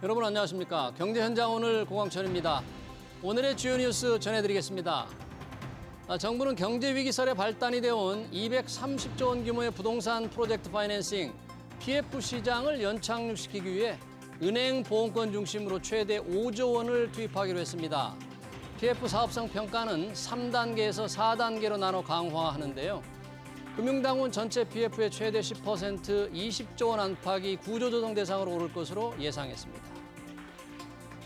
여러분 안녕하십니까? 경제현장 오늘 고광천입니다. 오늘의 주요 뉴스 전해드리겠습니다. 정부는 경제위기설에 발단이 되어온 230조 원 규모의 부동산 프로젝트 파이낸싱, PF 시장을 연착륙시키기 위해 은행 보험권 중심으로 최대 5조 원을 투입하기로 했습니다. PF 사업성 평가는 3단계에서 4단계로 나눠 강화하는데요. 금융당국 전체 PF의 최대 10%, 20조 원 안팎이 구조조정 대상으로 오를 것으로 예상했습니다.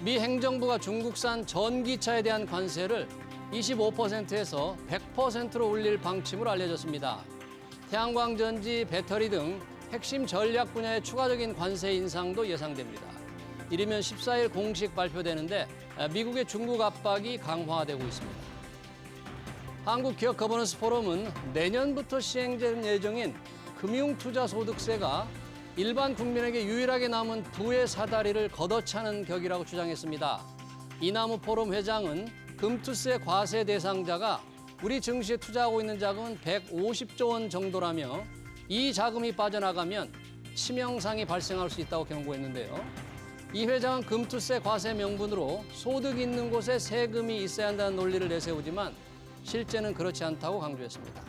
미 행정부가 중국산 전기차에 대한 관세를 25%에서 100%로 올릴 방침으로 알려졌습니다. 태양광전지, 배터리 등 핵심 전략 분야의 추가적인 관세 인상도 예상됩니다. 이르면 14일 공식 발표되는데 미국의 중국 압박이 강화되고 있습니다. 한국기업 거버넌스 포럼은 내년부터 시행될 예정인 금융투자소득세가 일반 국민에게 유일하게 남은 부의 사다리를 걷어차는 격이라고 주장했습니다. 이남우 포럼 회장은 금투세 과세 대상자가 우리 증시에 투자하고 있는 자금은 150조 원 정도라며 이 자금이 빠져나가면 치명상이 발생할 수 있다고 경고했는데요. 이 회장은 금투세 과세 명분으로 소득 있는 곳에 세금이 있어야 한다는 논리를 내세우지만 실제는 그렇지 않다고 강조했습니다.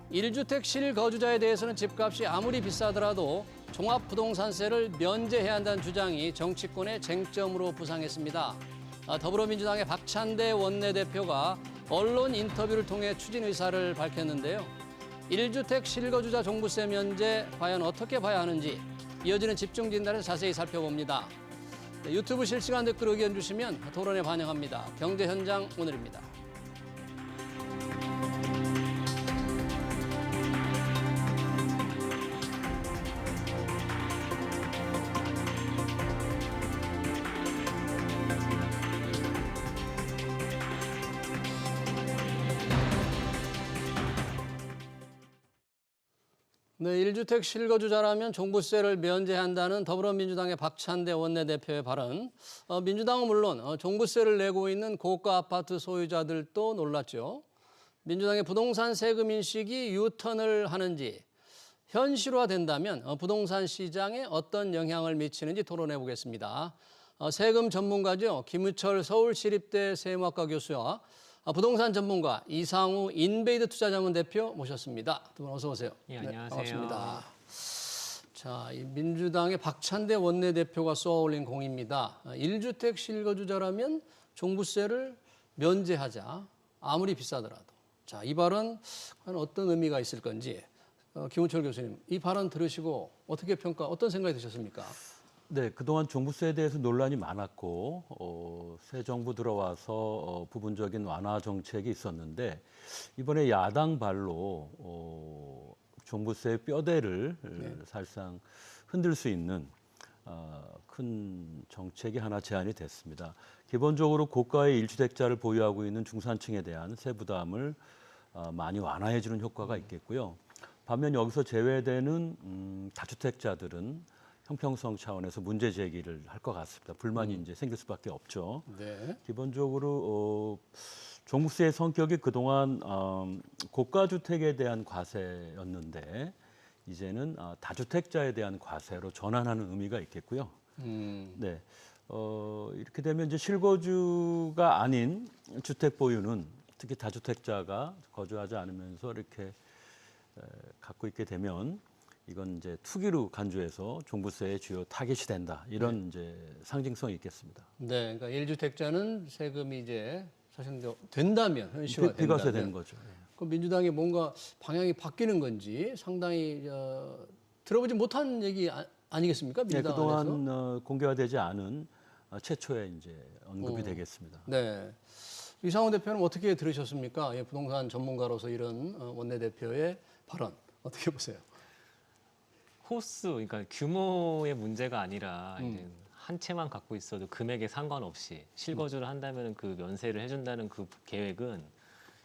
1주택 실거주자에 대해서는 집값이 아무리 비싸더라도 종합부동산세를 면제해야 한다는 주장이 정치권의 쟁점으로 부상했습니다. 더불어민주당의 박찬대 원내대표가 언론 인터뷰를 통해 추진 의사를 밝혔는데요. 1주택 실거주자 종부세 면제 과연 어떻게 봐야 하는지 이어지는 집중 진단에서 자세히 살펴봅니다. 유튜브 실시간 댓글 의견 주시면 토론에 반영합니다. 경제현장 오늘입니다. 네, 1주택 실거주자라면 종부세를 면제한다는 더불어민주당의 박찬대 원내대표의 발언. 민주당은 물론 종부세를 내고 있는 고가 아파트 소유자들도 놀랐죠. 민주당의 부동산 세금 인식이 유턴을 하는지, 현실화된다면 부동산 시장에 어떤 영향을 미치는지 토론해 보겠습니다. 세금 전문가죠. 김우철 서울시립대 세무학과 교수와 부동산 전문가 이상우 인베이드 투자자문 대표 모셨습니다. 두 분 어서 오세요. 예, 안녕하세요. 반갑습니다. 자, 이 민주당의 박찬대 원내대표가 쏘아올린 공입니다. 1주택 실거주자라면 종부세를 면제하자. 아무리 비싸더라도. 자, 이 발언 과연 어떤 의미가 있을 건지 김우철 교수님, 이 발언 들으시고 어떻게 어떤 생각이 드셨습니까? 네, 그동안 종부세에 대해서 논란이 많았고 새 정부 들어와서 부분적인 완화 정책이 있었는데 이번에 야당 발로 종부세의 뼈대를 사실상 흔들 수 있는 큰 정책이 하나 제안이 됐습니다. 기본적으로 고가의 1주택자를 보유하고 있는 중산층에 대한 세부담을 많이 완화해 주는 효과가 있겠고요. 반면 여기서 제외되는 다주택자들은 형평성 차원에서 문제 제기를 할 것 같습니다. 불만이 이제 생길 수밖에 없죠. 네. 기본적으로 종부세의 성격이 그동안 고가 주택에 대한 과세였는데 이제는 다주택자에 대한 과세로 전환하는 의미가 있겠고요. 네. 이렇게 되면 이제 실거주가 아닌 주택 보유는 특히 다주택자가 거주하지 않으면서 이렇게 갖고 있게 되면 이건 이제 투기로 간주해서 종부세의 주요 타깃이 된다. 이런 이제 상징성이 있겠습니다. 네, 그러니까 1주택자는 세금이 이제 사실 된다면 현실화 된다면 비과세 되는 거죠. 그럼 민주당이 뭔가 방향이 바뀌는 건지 상당히 들어보지 못한 얘기 아니겠습니까? 네, 민주당 그동안 안에서. 공개화되지 않은 최초의 이제 언급이 되겠습니다. 네. 이상훈 대표는 어떻게 들으셨습니까? 예, 부동산 전문가로서 이런 원내대표의 발언 어떻게 보세요? 호수, 그러니까 규모의 문제가 아니라 이제 한 채만 갖고 있어도 금액에 상관없이 실거주를 한다면 그 면세를 해준다는 그 계획은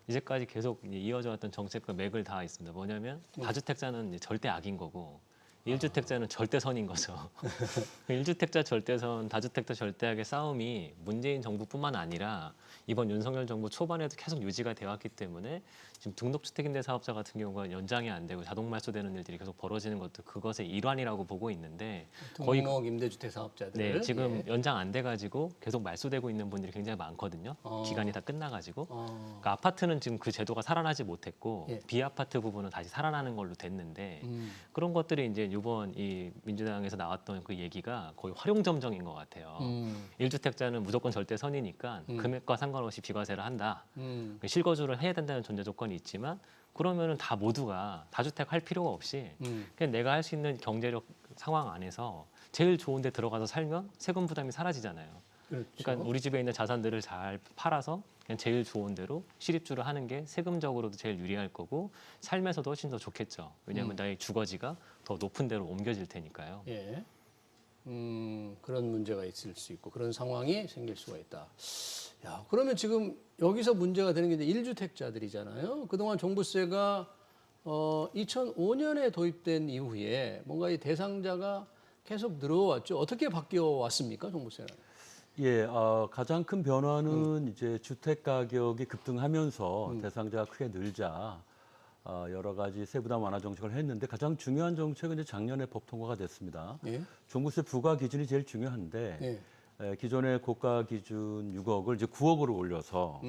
이제까지 계속 이어져 왔던 정책과 맥을 다 있습니다. 뭐냐면 다주택자는 이제 절대 악인 거고 1주택자는 절대선인 거죠. 1주택자 절대선, 다주택자 절대하게 싸움이 문재인 정부뿐만 아니라 이번 윤석열 정부 초반에도 계속 유지가 되어 왔기 때문에 지금 등록주택임대 사업자 같은 경우가 연장이 안 되고 자동 말소되는 일들이 계속 벌어지는 것도 그것의 일환이라고 보고 있는데 거의 등록 임대주택 사업자들. 네, 지금 연장 안 돼가지고 계속 말소되고 있는 분들이 굉장히 많거든요. 기간이 다 끝나가지고. 그러니까 아파트는 지금 그 제도가 살아나지 못했고 예. 비아파트 부분은 다시 살아나는 걸로 됐는데 그런 것들이 이제 이번 이 민주당에서 나왔던 그 얘기가 거의 활용점정인 것 같아요. 1주택자는 무조건 절대선이니까 금액과 상관없이 비과세를 한다. 실거주를 해야 된다는 전제 조건이 있지만 그러면은 다 모두가 다주택 할 필요가 없이 그냥 내가 할 수 있는 경제력 상황 안에서 제일 좋은 데 들어가서 살면 세금 부담이 사라지잖아요. 그렇죠. 그러니까 우리 집에 있는 자산들을 잘 팔아서 그냥 제일 좋은 대로 실입주를 하는 게 세금적으로도 제일 유리할 거고 삶에서도 훨씬 더 좋겠죠. 왜냐하면 나의 주거지가 더 높은 데로 옮겨질 테니까요. 예. 그런 문제가 있을 수 있고 그런 상황이 생길 수가 있다. 야, 그러면 지금 여기서 문제가 되는 게 이제 1주택자들이잖아요. 그동안 종부세가 2005년에 도입된 이후에 뭔가 이 대상자가 계속 늘어왔죠. 어떻게 바뀌어 왔습니까, 종부세는? 예, 가장 큰 변화는 이제 주택 가격이 급등하면서 대상자가 크게 늘자 여러 가지 세부담 완화 정책을 했는데 가장 중요한 정책은 이제 작년에 법 통과가 됐습니다. 예. 종부세 부과 기준이 제일 중요한데 예. 기존의 고가 기준 6억을 이제 9억으로 올려서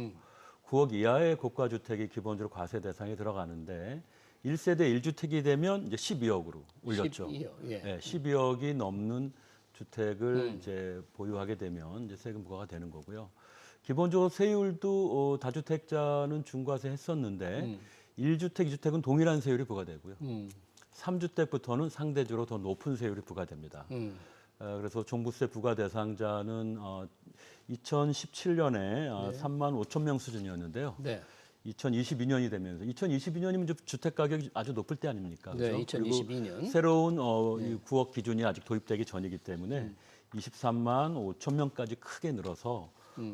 9억 이하의 고가 주택이 기본적으로 과세 대상에 들어가는데 1세대 1주택이 되면 이제 12억으로 올렸죠. 12억, 예. 네, 12억이 넘는 주택을 이제 보유하게 되면 이제 세금 부과가 되는 거고요. 기본적으로 세율도 다주택자는 중과세 했었는데 1주택, 2주택은 동일한 세율이 부과되고요. 3주택부터는 상대적으로 더 높은 세율이 부과됩니다. 그래서 종부세 부과 대상자는 2017년에 3만 5천 명 수준이었는데요. 네. 2022년이 되면서 2022년이면 이제 주택 가격이 아주 높을 때 아닙니까? 네, 그렇죠? 2022년. 그리고 새로운 이 9억 기준이 아직 도입되기 전이기 때문에 23만 5천 명까지 크게 늘어서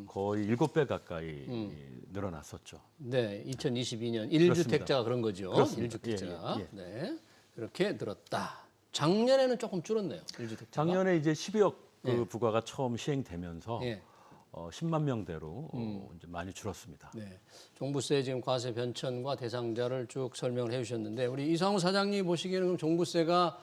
거의 7배 가까이 늘어났었죠. 네, 2022년 그렇습니다. 1주택자가 그런 거죠. 그렇습니다. 1주택자. 예, 예. 네. 그렇게 늘었다. 작년에는 조금 줄었네요. 1주택자가. 작년에 이제 12억 그 부과가 처음 시행되면서 예. 10만 명대로 이제 많이 줄었습니다. 네. 종부세 지금 과세 변천과 대상자를 쭉 설명을 해 주셨는데 우리 이상우 사장님 보시기에는 그럼 종부세가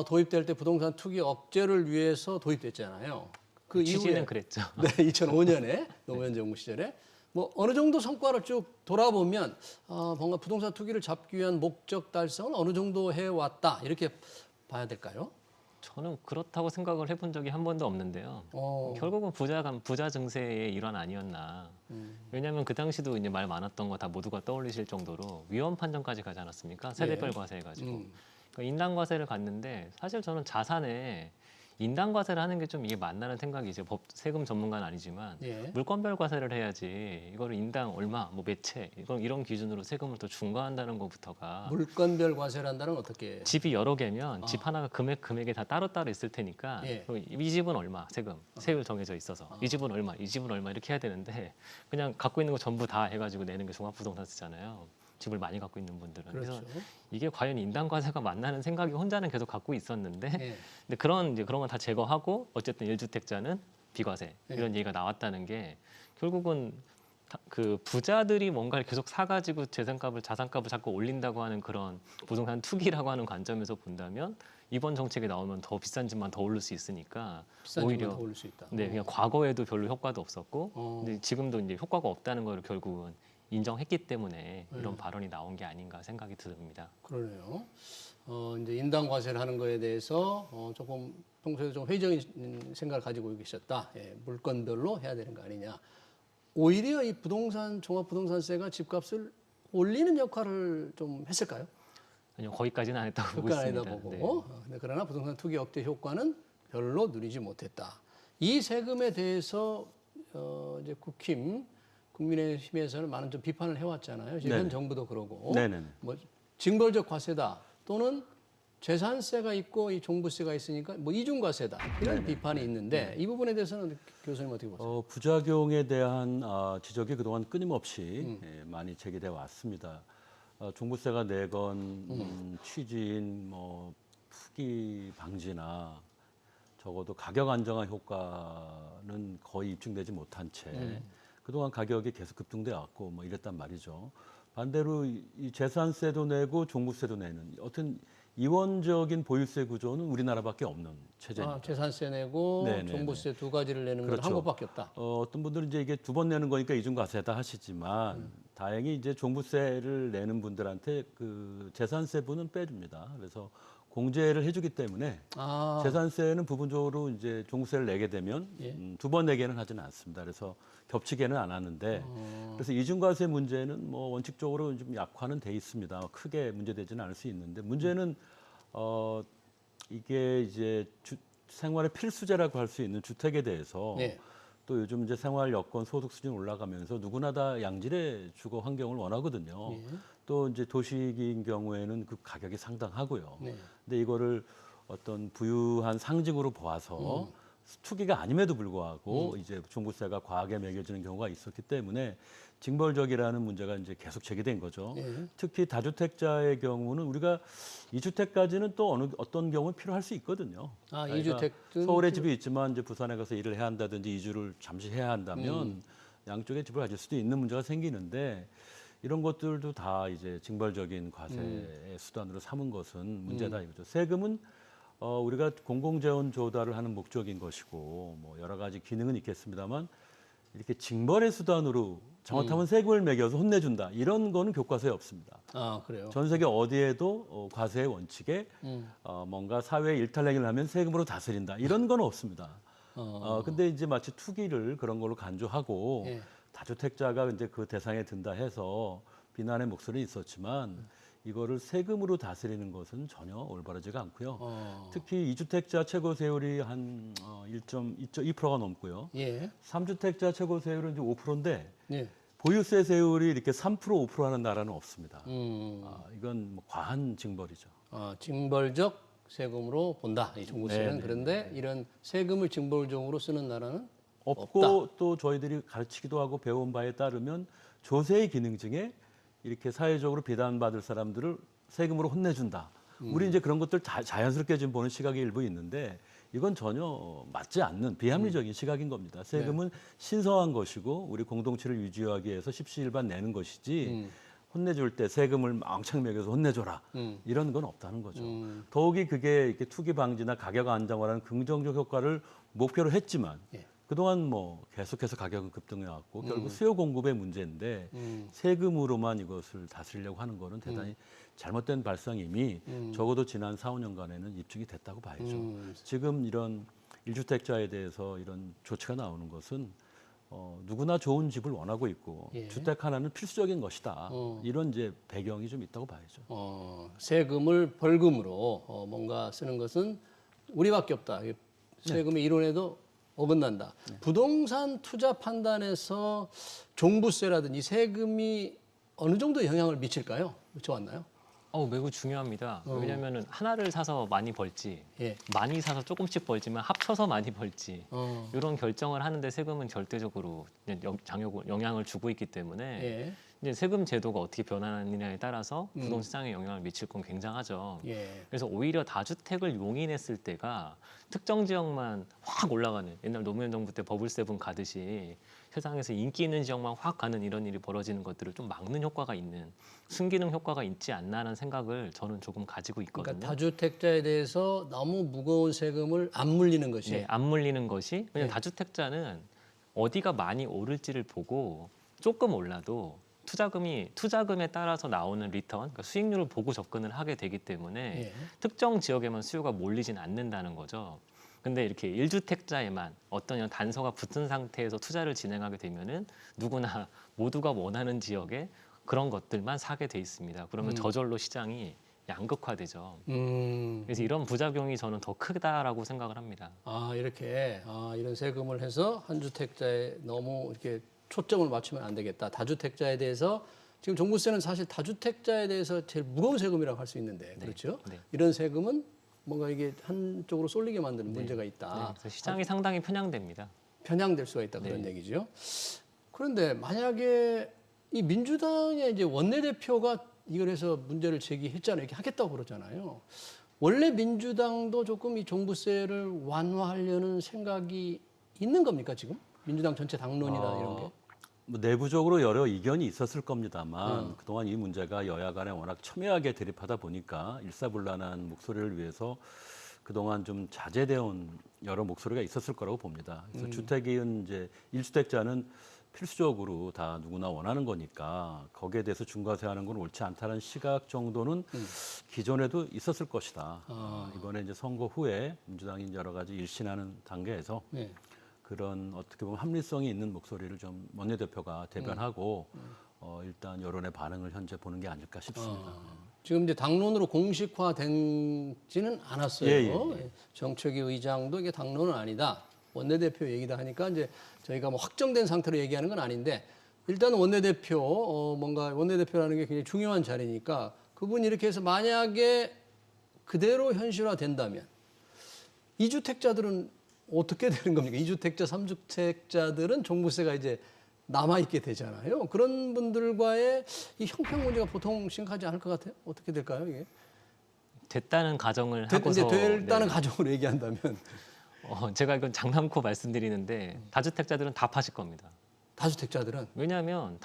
도입될 때 부동산 투기 억제를 위해서 도입됐잖아요. 그 취지는 이후에 그랬죠. 네, 2005년에 노무현 정부 시절에 뭐 어느 정도 성과를 쭉 돌아보면 뭔가 부동산 투기를 잡기 위한 목적 달성을 어느 정도 해왔다 이렇게 봐야 될까요? 저는 그렇다고 생각을 해본 적이 한 번도 없는데요. 결국은 부자 증세의 일환 아니었나. 왜냐하면 그 당시도 이제 말 많았던 거 다 모두가 떠올리실 정도로 위험 판정까지 가지 않았습니까? 세대별 과세 해가지고. 그러니까 인당 과세를 갔는데 사실 저는 자산에 인당 과세를 하는 게 좀 이게 맞나는 생각이 이제 세금 전문가는 아니지만 예. 물건별 과세를 해야지 이거를 인당 얼마 뭐 매채 이런 기준으로 세금을 더 중과한다는 것부터가 물건별 과세를 한다는 어떻게? 집이 여러 개면 집 하나가 금액이 다 따로따로 있을 테니까 예. 이 집은 얼마 세금 세율 정해져 있어서 이 집은 얼마 이렇게 해야 되는데 그냥 갖고 있는 거 전부 다 해가지고 내는 게 종합부동산세잖아요. 집을 많이 갖고 있는 분들은. 그렇죠. 그래서 이게 과연 인당과세가 맞나는 생각이 혼자는 계속 갖고 있었는데 예. 근데 그런 건 다 제거하고 어쨌든 1주택자는 비과세 예. 이런 얘기가 나왔다는 게 결국은 그 부자들이 뭔가를 계속 사가지고 자산값을 자꾸 올린다고 하는 그런 부동산 투기라고 하는 관점에서 본다면 이번 정책이 나오면 더 비싼 집만 더 오를 수 있으니까 비싼 오히려 집만 더 올릴 수 있다. 네, 그냥 과거에도 별로 효과도 없었고 근데 지금도 이제 효과가 없다는 걸 결국은 인정했기 때문에 이런 발언이 나온 게 아닌가 생각이 듭니다. 그러네요. 이제 인당 과세를 하는 거에 대해서 조금 평소에 좀 회의적인 생각을 가지고 계셨다. 예, 물건별로 해야 되는 거 아니냐. 오히려 이 종합부동산세가 집값을 올리는 역할을 좀 했을까요? 아니요, 거기까지는 안 했다고 보고 효과는 있습니다. 아니다 보고. 근데 그러나 부동산 투기 억제 효과는 별로 누리지 못했다. 이 세금에 대해서 이제 국민의힘에서는 많은 좀 비판을 해왔잖아요. 지금 현 네네. 정부도 그러고. 네네. 뭐 징벌적 과세다 또는 재산세가 있고 이 종부세가 있으니까 뭐 이중과세다 이런 비판이 있는데 이 부분에 대해서는 교수님 어떻게 보세요? 부작용에 대한 지적이 그동안 끊임없이 많이 제기돼 왔습니다. 종부세가 내건 취지인 뭐 투기 방지나 적어도 가격 안정화 효과는 거의 입증되지 못한 채 그동안 가격이 계속 급등돼 왔고 뭐 이랬단 말이죠. 반대로 이 재산세도 내고 종부세도 내는 어떤 이원적인 보유세 구조는 우리나라밖에 없는 체제입니다. 재산세 내고 네네네. 종부세 두 가지를 내는 건 그렇죠. 한국밖에 없다. 어떤 분들은 이제 이게 두 번 내는 거니까 이중과세다 하시지만 다행히 이제 종부세를 내는 분들한테 그 재산세분은 빼줍니다. 그래서 공제를 해주기 때문에 아, 재산세는 부분적으로 이제 종부세를 내게 되면 예. 두 번 내게는 하지는 않습니다. 그래서 겹치게는 안 하는데 그래서 이중과세 문제는 뭐 원칙적으로 좀 약화는 돼 있습니다. 크게 문제되지는 않을 수 있는데 문제는 이게 이제 생활의 필수제라고 할 수 있는 주택에 대해서 네. 또 요즘 이제 생활 여건 소득 수준 올라가면서 누구나 다 양질의 주거 환경을 원하거든요. 예. 또 이제 도시인 경우에는 그 가격이 상당하고요. 네. 근데 이거를 어떤 부유한 상징으로 보아서 투기가 아님에도 불구하고 이제 종부세가 과하게 매겨지는 경우가 있었기 때문에 징벌적이라는 문제가 이제 계속 제기된 거죠. 예. 특히 다주택자의 경우는 우리가 2주택까지는 또 어떤 경우는 필요할 수 있거든요. 아, 그러니까 이주택은 서울에 집이 있지만 이제 부산에 가서 일을 해야 한다든지 이주를 잠시 해야 한다면 양쪽에 집을 가질 수도 있는 문제가 생기는데 이런 것들도 다 이제 징벌적인 과세의 수단으로 삼은 것은 문제다 이거죠. 세금은 우리가 공공재원 조달을 하는 목적인 것이고 뭐 여러 가지 기능은 있겠습니다만 이렇게 징벌의 수단으로 잘못하면 세금을 매겨서 혼내준다 이런 거는 교과서에 없습니다. 아, 그래요. 전 세계 어디에도 과세의 원칙에 뭔가 사회에 일탈행위를 하면 세금으로 다스린다 이런 건 없습니다. 근데 이제 마치 투기를 그런 걸로 간주하고 예. 다주택자가 이제 그 대상에 든다 해서 비난의 목소리는 있었지만 이거를 세금으로 다스리는 것은 전혀 올바르지가 않고요. 특히 2주택자 최고 세율이 한 1.2%가 넘고요. 예. 3주택자 최고 세율은 이제 5%인데 예. 보유세 세율이 이렇게 3% 5% 하는 나라는 없습니다. 음. 이건 뭐 과한 징벌이죠. 징벌적 세금으로 본다. 이 종부세는. 네네. 그런데 이런 세금을 징벌적으로 쓰는 나라는 없고 또 저희들이 가르치기도 하고 배운 바에 따르면 조세의 기능 중에 이렇게 사회적으로 비난받을 사람들을 세금으로 혼내준다. 우리 이제 그런 것들 자연스럽게 지금 보는 시각이 일부 있는데 이건 전혀 맞지 않는 비합리적인 시각인 겁니다. 세금은 신성한 것이고 우리 공동체를 유지하기 위해서 십시일반 내는 것이지 혼내줄 때 세금을 왕창 매겨서 혼내줘라 이런 건 없다는 거죠. 더욱이 그게 이렇게 투기 방지나 가격 안정화라는 긍정적 효과를 목표로 했지만 그동안 뭐 계속해서 가격은 급등해왔고 결국 수요 공급의 문제인데 세금으로만 이것을 다스리려고 하는 거는 대단히 잘못된 발상임이 적어도 지난 4, 5년간에는 입증이 됐다고 봐야죠. 지금 이런 1주택자에 대해서 이런 조치가 나오는 것은 누구나 좋은 집을 원하고 있고 예. 주택 하나는 필수적인 것이다. 이런 이제 배경이 좀 있다고 봐야죠. 세금을 벌금으로 뭔가 쓰는 것은 우리밖에 없다. 세금의 이론에도 어긋난다. 부동산 투자 판단에서 종부세라든지 세금이 어느 정도 영향을 미칠까요? 좋았나요? 매우 중요합니다. 왜냐하면 하나를 사서 많이 벌지, 예. 많이 사서 조금씩 벌지만 합쳐서 많이 벌지 이런 결정을 하는데 세금은 절대적으로 영향을 주고 있기 때문에 예. 이제 세금 제도가 어떻게 변하느냐에 따라서 부동 시장에 영향을 미칠 건 굉장하죠. 예. 그래서 오히려 다주택을 용인했을 때가 특정 지역만 확 올라가는 옛날 노무현 정부 때 버블세븐 가듯이 세상에서 인기 있는 지역만 확 가는 이런 일이 벌어지는 것들을 좀 막는 효과가 있는 순기능 효과가 있지 않나라는 생각을 저는 조금 가지고 있거든요. 그러니까 다주택자에 대해서 너무 무거운 세금을 안 물리는 것이 네, 안 물리는 것이 왜냐하면 네. 다주택자는 어디가 많이 오를지를 보고 조금 올라도 투자금에 따라서 나오는 리턴, 그러니까 수익률을 보고 접근을 하게 되기 때문에 예. 특정 지역에만 수요가 몰리진 않는다는 거죠. 근데 이렇게 1주택자에만 어떤 단서가 붙은 상태에서 투자를 진행하게 되면은 누구나 모두가 원하는 지역에 그런 것들만 사게 돼 있습니다. 그러면 저절로 시장이 양극화되죠. 그래서 이런 부작용이 저는 더 크다라고 생각을 합니다. 이렇게 이런 세금을 해서 한 주택자에 너무 이렇게 초점을 맞추면 안 되겠다. 다주택자에 대해서 지금 종부세는 사실 다주택자에 대해서 제일 무거운 세금이라고 할 수 있는데 그렇죠? 네. 이런 세금은 뭔가 이게 한쪽으로 쏠리게 만드는 문제가 있다. 그래서 시장이 상당히 편향됩니다. 편향될 수가 있다 그런 얘기죠. 그런데 만약에 이 민주당의 이제 원내대표가 이걸 해서 문제를 제기했잖아요. 이렇게 하겠다고 그러잖아요. 원래 민주당도 조금 이 종부세를 완화하려는 생각이 있는 겁니까 지금? 민주당 전체 당론이나 이런 게? 뭐 내부적으로 여러 이견이 있었을 겁니다만 그동안 이 문제가 여야 간에 워낙 첨예하게 대립하다 보니까 일사불란한 목소리를 위해서 그동안 좀 자제되어 온 여러 목소리가 있었을 거라고 봅니다. 그래서 주택이은 이제 1주택자는 필수적으로 다 누구나 원하는 거니까 거기에 대해서 중과세하는 건 옳지 않다는 시각 정도는 기존에도 있었을 것이다. 이번에 이제 선거 후에 민주당이 이제 여러 가지 일신하는 단계에서 네. 그런 어떻게 보면 합리성이 있는 목소리를 좀 원내대표가 대변하고 일단 여론의 반응을 현재 보는 게 아닐까 싶습니다. 지금 이제 당론으로 공식화된지는 않았어요. 예. 정책위 의장도 이게 당론은 아니다. 원내대표 얘기다 하니까 이제 저희가 뭐 확정된 상태로 얘기하는 건 아닌데 일단 원내대표 뭔가 원내대표라는 게 굉장히 중요한 자리니까 그분이 이렇게 해서 만약에 그대로 현실화된다면 2주택자들은 어떻게 되는 겁니까? 2주택자, 3주택자들은 종부세가 이제 남아있게 되잖아요. 그런 분들과의 이 형평 문제가 보통 심각하지 않을 것 같아요. 어떻게 될까요, 이게? 됐다는 가정을 이제 하고서 됐다는 네. 가정으로 얘기한다면 제가 이건 장난코 말씀드리는데 다주택자들은 다 파실 겁니다. 다주택자들은 왜냐하면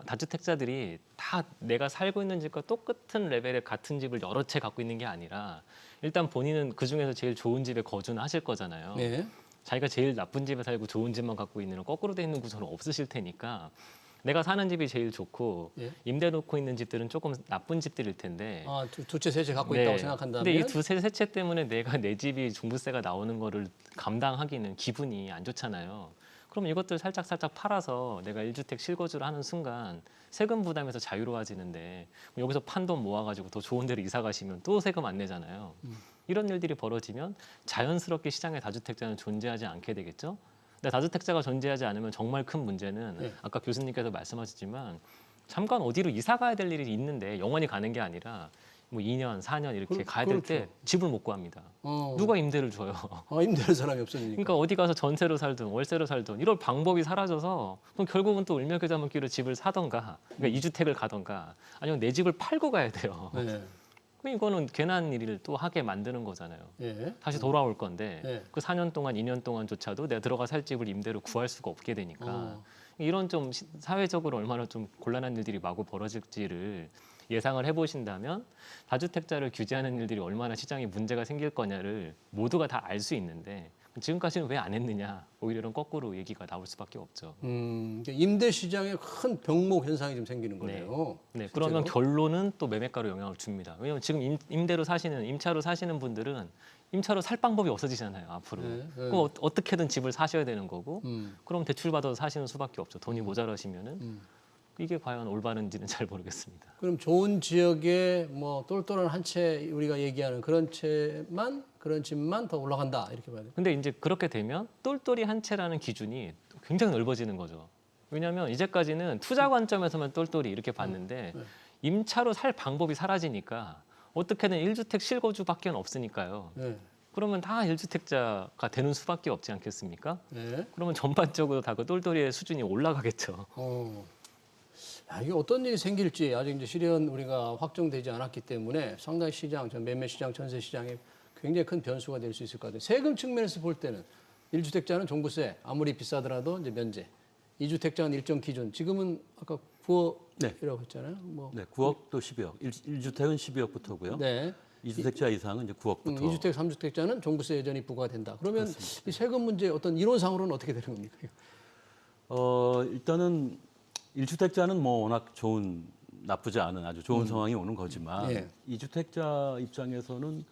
다주택자들이 다 내가 살고 있는 집과 똑같은 레벨의 같은 집을 여러 채 갖고 있는 게 아니라 일단 본인은 그 중에서 제일 좋은 집에 거주는 하실 거잖아요. 네. 자기가 제일 나쁜 집에 살고 좋은 집만 갖고 있는 거꾸로 돼 있는 구조는 없으실 테니까 내가 사는 집이 제일 좋고 예. 임대 놓고 있는 집들은 조금 나쁜 집들일 텐데 두 채, 세 채 갖고 있다고 생각한다면 근데 이 두세 세 때문에 내가 내 집이 종부세가 나오는 거를 감당하기는 기분이 안 좋잖아요. 그럼 이것들 살짝 팔아서 내가 1주택 실거주를 하는 순간 세금 부담에서 자유로워지는데 여기서 판 돈 모아가지고 더 좋은 데로 이사 가시면 또 세금 안 내잖아요. 이런 일들이 벌어지면 자연스럽게 시장에 다주택자는 존재하지 않게 되겠죠. 근데 다주택자가 존재하지 않으면 정말 큰 문제는 네. 아까 교수님께서 말씀하셨지만 잠깐 어디로 이사 가야 될 일이 있는데 영원히 가는 게 아니라 뭐 2년, 4년 이렇게 가야 될 때 그렇죠. 집을 못 구합니다. 어. 누가 임대를 줘요? 임대할 사람이 없으니까. 그러니까 어디 가서 전세로 살든 월세로 살든 이럴 방법이 사라져서 그럼 결국은 또 울며겨자먹기로 집을 사던가 그러니까 2주택을 가던가 아니면 내 집을 팔고 가야 돼요. 네. 그럼 이거는 괜한 일을 또 하게 만드는 거잖아요. 예. 다시 돌아올 건데 네. 그 4년 동안 2년 동안조차도 내가 들어가 살 집을 임대로 구할 수가 없게 되니까 어. 이런 좀 사회적으로 얼마나 좀 곤란한 일들이 마구 벌어질지를 예상을 해보신다면 다주택자를 규제하는 일들이 얼마나 시장에 문제가 생길 거냐를 모두가 다 알 수 있는데 지금까지는 왜 안 했느냐 오히려 이런 거꾸로 얘기가 나올 수밖에 없죠. 그러니까 임대 시장에 큰 병목 현상이 좀 생기는 거네요. 네, 실제로. 그러면 결론은 또 매매가로 영향을 줍니다. 왜냐하면 지금 임대로 사시는 임차로 사시는 분들은 임차로 살 방법이 없어지잖아요 앞으로. 네, 네. 그럼 어떻게든 집을 사셔야 되는 거고, 음. 그럼 대출 받아서 사시는 수밖에 없죠. 돈이 모자라시면은 이게 과연 올바른지는 잘 모르겠습니다. 그럼 좋은 지역에 뭐 똘똘한 한 채 우리가 얘기하는 그런 집만 더 올라간다 이렇게 봐야 돼요. 근데 이제 그렇게 되면 똘똘이 한 채라는 기준이 굉장히 넓어지는 거죠. 왜냐하면 이제까지는 투자 관점에서만 똘똘이 이렇게 봤는데 임차로 살 방법이 사라지니까 어떻게든 1주택 실거주밖에 없으니까요. 네. 그러면 다 1주택자가 되는 수밖에 없지 않겠습니까? 네. 그러면 전반적으로 다 그 똘똘이의 수준이 올라가겠죠. 이게 어떤 일이 생길지 아직 이제 실현 우리가 확정되지 않았기 때문에 상당히 시장, 매매 시장, 전세 시장에 굉장히 큰 변수가 될 수 있을 것 같아요. 세금 측면에서 볼 때는 1주택자는 종부세 아무리 비싸더라도 이제 면제, 2주택자는 일정 기준. 지금은 아까 9억이라고 했잖아요. 뭐 네, 9억도 12억. 1주택은 12억부터고요. 네. 2주택자 이상은 이제 9억부터. 2주택, 3주택자는 종부세 여전히 부과된다. 그러면 이 세금 문제 어떤 이론상으로는 어떻게 되는 겁니까? 일단은 1주택자는 뭐 워낙 나쁘지 않은 아주 좋은 상황이 오는 거지만 예. 2주택자 입장에서는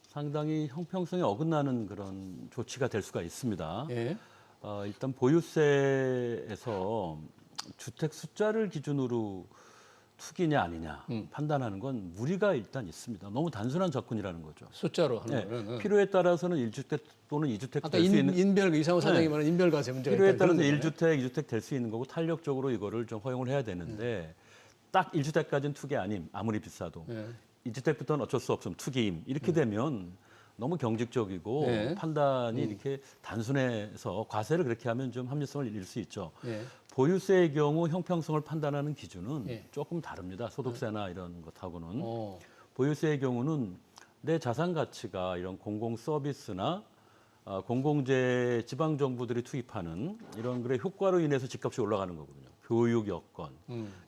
상당히 형평성에 어긋나는 그런 조치가 될 수가 있습니다. 예. 일단 보유세에서 주택 숫자를 기준으로 투기냐 아니냐 판단하는 건 무리가 일단 있습니다. 너무 단순한 접근이라는 거죠. 숫자로 하는 네, 거는. 필요에 따라서는 1주택 또는 2주택 아까 될 수 있는 인별 이상호 사장이 말한 인별과세 문제가 필요에 있다는 따라서 그런 거잖아요. 1주택, 2주택 될 수 있는 거고 탄력적으로 이거를 좀 허용을 해야 되는데 딱 1주택까지는 투기 아님 아무리 비싸도 예. 2주택부터는 어쩔 수 없음 투기임 이렇게 되면 너무 경직적이고 네. 판단이 이렇게 단순해서 과세를 그렇게 하면 좀 합리성을 잃을 수 있죠. 예. 보유세의 경우 형평성을 판단하는 기준은 예. 조금 다릅니다. 소득세나 이런 것하고는. 어. 보유세의 경우는 내 자산 가치가 이런 공공 서비스나 공공재 지방 정부들이 투입하는 이런 그래 효과로 인해서 집값이 올라가는 거거든요. 교육 여건,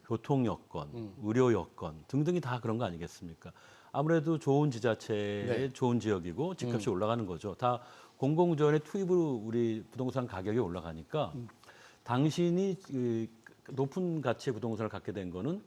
교통 여건, 의료 여건 등등이 다 그런 거 아니겠습니까? 아무래도 좋은 지자체의 네. 좋은 지역이고 집값이 올라가는 거죠. 다 공공재원의 투입으로 우리 부동산 가격이 올라가니까 당신이 그 높은 가치의 부동산을 갖게 된 거는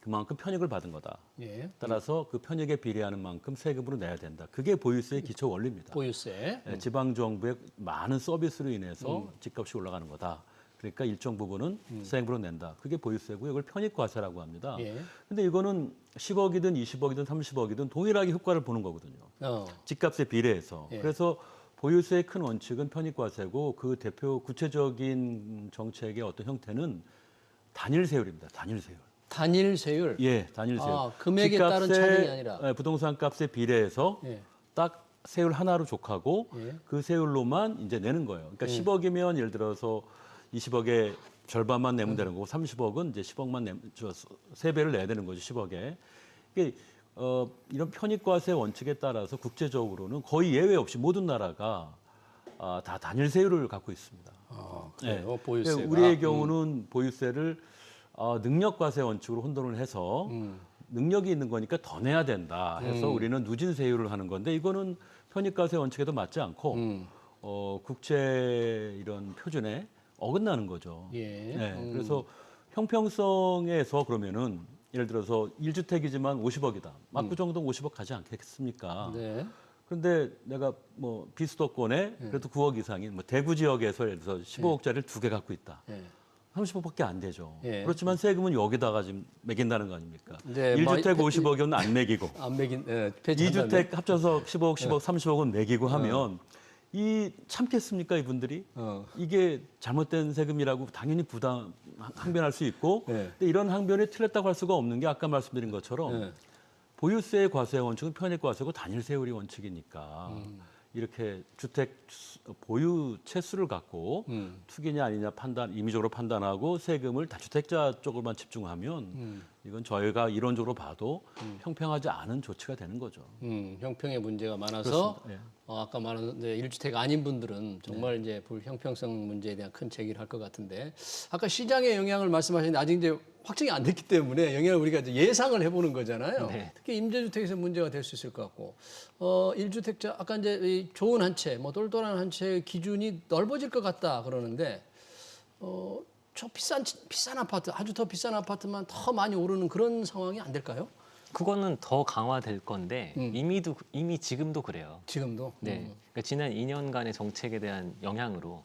그만큼 편익을 받은 거다. 예. 따라서 그 편익에 비례하는 만큼 세금으로 내야 된다. 그게 보유세의 기초 원리입니다. 보유세. 지방 정부의 많은 서비스로 인해서 집값이 올라가는 거다. 그러니까 일정 부분은 세금으로 낸다. 그게 보유세고요. 이걸 편익과세라고 합니다. 예. 근데 이거는 10억이든 20억이든 30억이든 동일하게 효과를 보는 거거든요. 집값에 비례해서. 예. 그래서 보유세의 큰 원칙은 편익과세고 그 대표 구체적인 정책의 어떤 형태는 단일세율입니다. 단일세율. 단일세율. 예, 단일세율. 금액에 따른 차등이 아니라. 예, 부동산 값에 비례해서 예. 딱 세율 하나로 족하고 예. 그 세율로만 이제 내는 거예요. 그러니까 10억이면 예를 들어서 20억의 절반만 내면 되는 거고 30억은 이제 10억만 내면 3배를 내야 되는 거죠. 10억에. 이게 이런 편익과세 원칙에 따라서 국제적으로는 거의 예외 없이 모든 나라가 다 단일세율을 갖고 있습니다. 그래요. 예. 보유세가. 우리의 경우는 보유세를 능력과세 원칙으로 혼돈을 해서 능력이 있는 거니까 더 내야 된다 해서 우리는 누진세율을 하는 건데 이거는 편익과세 원칙에도 맞지 않고 국제 이런 표준에 어긋나는 거죠. 예. 네, 그래서 형평성에서 그러면은 예를 들어서 1주택이지만 50억이다. 압구정동 50억 가지 않겠습니까? 네. 그런데 내가 뭐 비수도권에 그래도 9억 이상인 뭐 대구 지역에서 예를 들어서 15억짜리를 2개 갖고 있다. 예. 30억밖에 안 되죠. 예. 그렇지만 세금은 여기다가 지금 매긴다는 거 아닙니까? 네, 1주택 50억이면 안 매기고 안 매긴. 예. 폐지한다면. 2주택 합쳐서 10억, 10억, 30억은 매기고 하면 이 참겠습니까 이분들이? 이게 잘못된 세금이라고 당연히 항변할 수 있고 네. 근데 이런 항변이 틀렸다고 할 수가 없는 게 아까 말씀드린 것처럼 네. 보유세의 과세 원칙은 편익과세고 단일세율이 원칙이니까 이렇게 주택 보유 채수를 갖고 투기냐 아니냐 임의적으로 판단하고 세금을 다주택자 쪽으로만 집중하면 이건 저희가 이론적으로 봐도 형평하지 않은 조치가 되는 거죠. 형평의 문제가 많아서 그렇습니다. 예. 아까 말한 1주택 아닌 분들은 정말 이제 불형평성 문제에 대한 큰 제기를 할 것 같은데 아까 시장의 영향을 말씀하셨는데 아직 이제 확정이 안 됐기 때문에 영향을 우리가 이제 예상을 해보는 거잖아요. 네. 특히 임대주택에서 문제가 될 수 있을 것 같고 1주택자 아까 이제 이 좋은 한 채, 뭐 똘똘한 한 채의 기준이 넓어질 것 같다 그러는데 저 비싼 아파트, 아주 더 비싼 아파트만 더 많이 오르는 그런 상황이 안 될까요? 그거는 더 강화될 건데 이미 지금도 그래요. 지금도. 네. 그러니까 지난 2년간의 정책에 대한 영향으로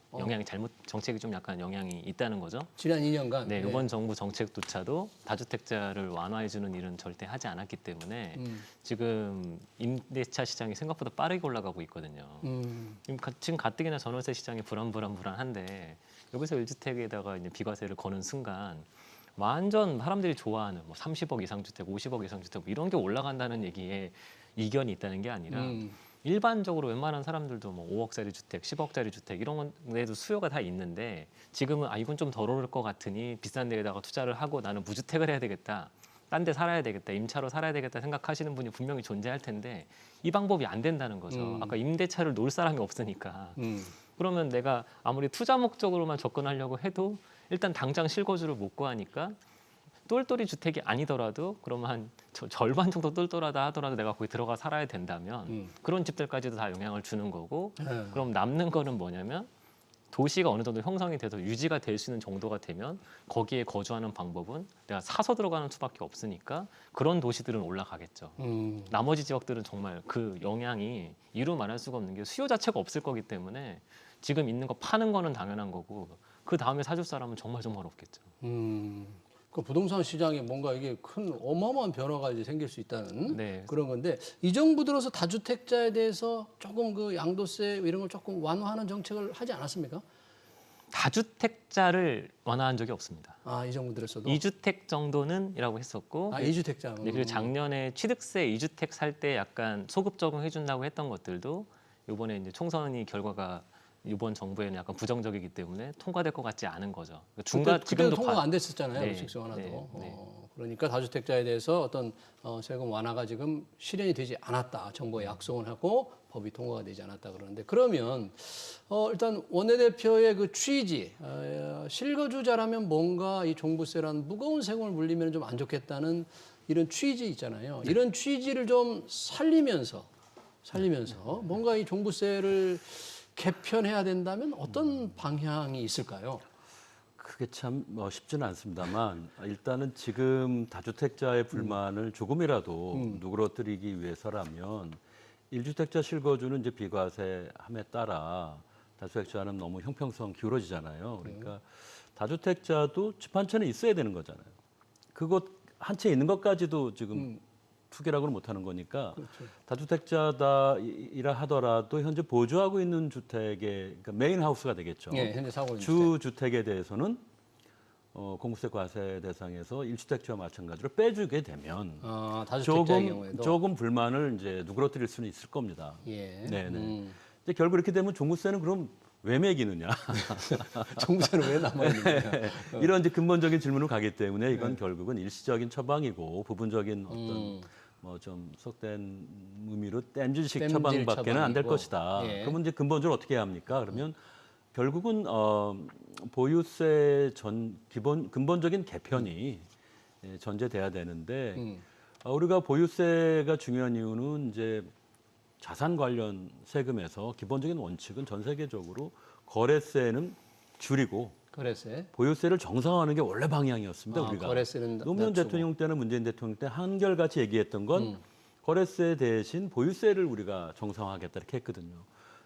정책이 좀 약간 영향이 있다는 거죠. 지난 2년간. 네, 이번 정부 정책조차도 다주택자를 완화해주는 일은 절대 하지 않았기 때문에 지금 임대차 시장이 생각보다 빠르게 올라가고 있거든요. 지금 가뜩이나 전월세 시장이 불안한데 여기서 1주택에다가 이제 비과세를 거는 순간 완전 사람들이 좋아하는 뭐 30억 이상 주택, 50억 이상 주택 이런 게 올라간다는 얘기에 이견이 있다는 게 아니라 일반적으로 웬만한 사람들도 뭐 5억짜리 주택, 10억짜리 주택 이런 데도 수요가 다 있는데 지금은 이건 좀 덜 오를 것 같으니 비싼 데에다가 투자를 하고 나는 무주택을 해야 되겠다. 딴 데 살아야 되겠다. 임차로 살아야 되겠다 생각하시는 분이 분명히 존재할 텐데 이 방법이 안 된다는 거죠. 아까 임대차를 놓을 사람이 없으니까. 그러면 내가 아무리 투자 목적으로만 접근하려고 해도 일단 당장 실거주를 못 구하니까 똘똘이 주택이 아니더라도 그러면 한 절반 정도 똘똘하다 하더라도 내가 거기 들어가 살아야 된다면 그런 집들까지도 다 영향을 주는 거고 그럼 남는 거는 뭐냐면 도시가 어느 정도 형성이 돼서 유지가 될 수 있는 정도가 되면 거기에 거주하는 방법은 내가 사서 들어가는 수밖에 없으니까 그런 도시들은 올라가겠죠. 나머지 지역들은 정말 그 영향이 이루 말할 수가 없는 게 수요 자체가 없을 거기 때문에 지금 있는 거 파는 거는 당연한 거고 그 다음에 사줄 사람은 정말 없겠죠. 그 부동산 시장에 뭔가 이게 큰 어마어마한 변화가 이제 생길 수 있다는 네. 그런 건데 이 정부 들어서 다주택자에 대해서 조금 그 양도세 이런 걸 조금 완화하는 정책을 하지 않았습니까? 다주택자를 완화한 적이 없습니다. 이 정부 들어서도 2주택 정도는이라고 했었고 2주택자. 네, 그리고 작년에 취득세 2주택 살 때 약간 소급 적용해 준다고 했던 것들도 이번에 이제 총선이 결과가 이번 정부에는 약간 부정적이기 때문에 통과될 것 같지 않은 거죠. 그러니까 그때 지금도 통과가 안 됐었잖아요. 네, 주택세 완화도. 네. 그러니까 다주택자에 대해서 어떤 세금 완화가 지금 실현이 되지 않았다. 정부가 약속을 하고 법이 통과가 되지 않았다 그러는데 그러면 일단 원내대표의 그 취지 실거주자라면 뭔가 이 종부세라는 무거운 세금을 물리면 좀 안 좋겠다는 이런 취지 있잖아요. 이런 취지를 좀 살리면서 뭔가 이 종부세를 개편해야 된다면 어떤 방향이 있을까요? 그게 참 쉽지는 않습니다만 일단은 지금 다주택자의 불만을 조금이라도 누그러뜨리기 위해서라면 1주택자 실거주는 이제 비과세함에 따라 다주택자는 너무 형평성 기울어지잖아요. 그러니까 다주택자도 집 한 채는 있어야 되는 거잖아요. 그것 한 채 있는 것까지도 지금 투기라고는 못하는 거니까 그렇죠. 다주택자다이라 하더라도 현재 보유하고 있는 주택의 그러니까 메인 하우스가 되겠죠. 네, 현재 사고 있는 주 주택에 대해서는 공부세 과세 대상에서 1주택자와 마찬가지로 빼주게 되면 다주택자의 경우에도 조금 불만을 이제 누그러뜨릴 수는 있을 겁니다. 예. 네네. 이제 결국 이렇게 되면 종부세는 그럼 왜 매기느냐? 종부세는 왜 남아 있는 거예요? 이런 이제 근본적인 질문을 가기 때문에 이건 결국은 일시적인 처방이고 부분적인 어떤 뭐 좀 속된 의미로 땜질식 땜질 처방밖에는 안 될 처방이고. 것이다. 예. 그러면 이제 근본적으로 어떻게 해야 합니까? 그러면 결국은 보유세 근본적인 개편이 전제돼야 되는데 우리가 보유세가 중요한 이유는 이제 자산 관련 세금에서 기본적인 원칙은 전 세계적으로 거래세는 줄이고 거래세. 보유세를 정상화하는 게 원래 방향이었습니다. 우리가 거래세는 노무현 낮추고. 대통령 때나 문재인 대통령 때 한결같이 얘기했던 건 거래세 대신 보유세를 우리가 정상화하겠다 이렇게 했거든요.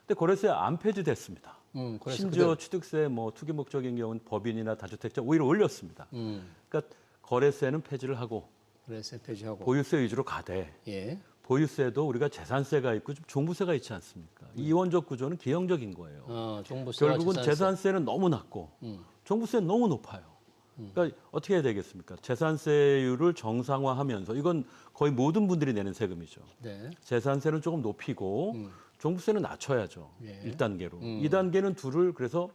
근데 거래세 안 폐지됐습니다. 거래세 심지어 그대로. 취득세 뭐 투기 목적인 경우는 법인이나 다주택자 오히려 올렸습니다. 그러니까 거래세는 폐지를 하고 거래세 폐지하고. 보유세 위주로 가되 예. 보유세도 우리가 재산세가 있고 좀 종부세가 있지 않습니까? 이 이원적 구조는 기형적인 거예요. 종부세와 결국은 재산세는 너무 낮고 종부세는 너무 높아요. 그러니까 어떻게 해야 되겠습니까? 재산세율을 정상화하면서 이건 거의 모든 분들이 내는 세금이죠. 네. 재산세는 조금 높이고 종부세는 낮춰야죠. 예. 1단계로. 2단계는 둘을 그래서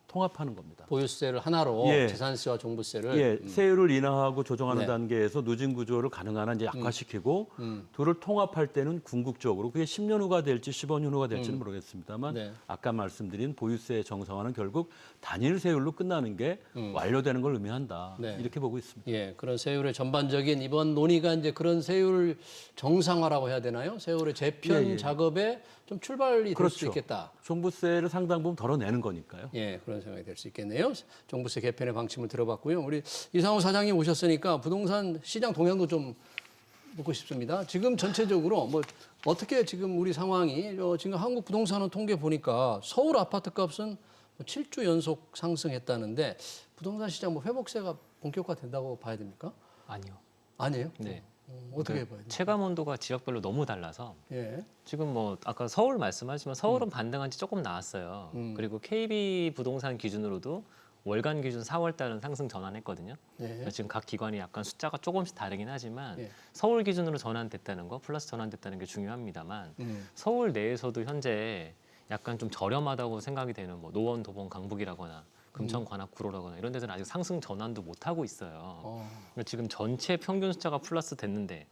통합하는 겁니다. 보유세를 하나로 예. 재산세와 종부세를 예, 세율을 인하하고 조정하는 네. 단계에서 누진 구조를 가능한 한 이제 약화시키고 둘을 통합할 때는 궁극적으로 그게 10년 후가 될지 15년 후가 될지는 모르겠습니다만 네. 아까 말씀드린 보유세 정상화는 결국 단일 세율로 끝나는 게 완료되는 걸 의미한다. 네. 이렇게 보고 있습니다. 예, 그런 세율의 전반적인 이번 논의가 이제 그런 세율 정상화라고 해야 되나요? 세율의 재편 예, 예. 작업에 좀 출발이 될 수도 그렇죠. 있겠다. 종부세를 상당 부분 덜어내는 거니까요. 예, 그런 생각이 될 수 있겠네요. 종부세 개편의 방침을 들어봤고요. 우리 이상호 사장님 오셨으니까 부동산 시장 동향도 좀 묻고 싶습니다. 지금 전체적으로 뭐 어떻게 지금 우리 상황이 지금 한국 부동산원 통계 보니까 서울 아파트 값은 7주 연속 상승했다는데 부동산 시장 뭐 회복세가 본격화된다고 봐야 됩니까? 아니요. 아니에요? 네. 어떻게 봐야 돼요? 체감 온도가 지역별로 너무 달라서 예. 지금 뭐 아까 서울 말씀하시지만 서울은 반등한 지 조금 나왔어요. 그리고 KB 부동산 기준으로도 월간 기준 4월 달은 상승 전환했거든요. 예. 그래서 지금 각 기관이 약간 숫자가 조금씩 다르긴 하지만 예. 서울 기준으로 전환됐다는 거 플러스 전환됐다는 게 중요합니다만 서울 내에서도 현재 약간 좀 저렴하다고 생각이 되는 뭐 노원, 도봉, 강북이라거나 금천, 관악, 구로라거나 이런 데서는 아직 상승 전환도 못 하고 있어요. 그러니까 지금 전체 평균 숫자가 플러스 됐는데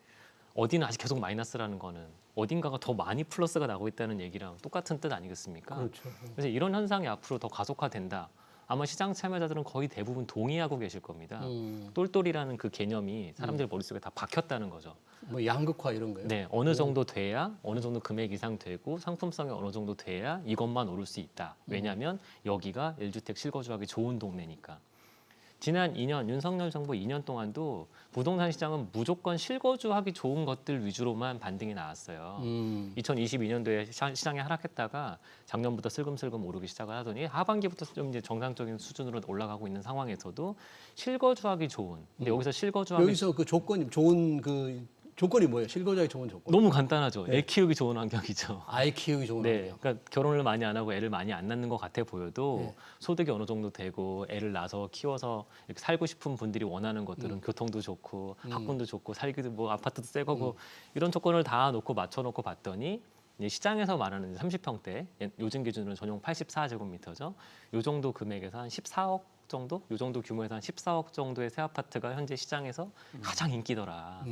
어디는 아직 계속 마이너스라는 거는 어딘가가 더 많이 플러스가 나고 있다는 얘기랑 똑같은 뜻 아니겠습니까? 그렇죠. 그래서 이런 현상이 앞으로 더 가속화된다. 아마 시장 참여자들은 거의 대부분 동의하고 계실 겁니다. 똘똘이라는 그 개념이 사람들 머릿속에 다 박혔다는 거죠. 뭐 양극화 이런 거요? 네, 어느 정도 돼야 어느 정도 금액 이상 되고 상품성이 어느 정도 돼야 이것만 오를 수 있다. 왜냐하면 여기가 1주택 실거주하기 좋은 동네니까. 지난 2년 윤석열 정부 2년 동안도 부동산 시장은 무조건 실거주하기 좋은 것들 위주로만 반등이 나왔어요. 2022년도에 시장이 하락했다가 작년부터 슬금슬금 오르기 시작을 하더니 하반기부터 좀 이제 정상적인 수준으로 올라가고 있는 상황에서도 실거주하기 좋은. 근데 여기서 실거주하기 여기서 그 조건이 좋은 그 조건이 뭐예요? 실거주하기 좋은 조건. 너무 간단하죠. 애 키우기 좋은 환경이죠. 아이 키우기 좋은 네, 환경. 그러니까 결혼을 많이 안 하고 애를 많이 안 낳는 것 같아 보여도 네. 소득이 어느 정도 되고 애를 낳아서 키워서 이렇게 살고 싶은 분들이 원하는 것들은 교통도 좋고 학군도 좋고 살기도 뭐 아파트도 새 거고 이런 조건을 다 놓고 맞춰놓고 봤더니 이제 시장에서 말하는 30평대, 요즘 기준으로 전용 84제곱미터죠. 요 정도 금액에서 한 14억 정도? 요 정도 규모에서 한 14억 정도의 새 아파트가 현재 시장에서 가장 인기더라.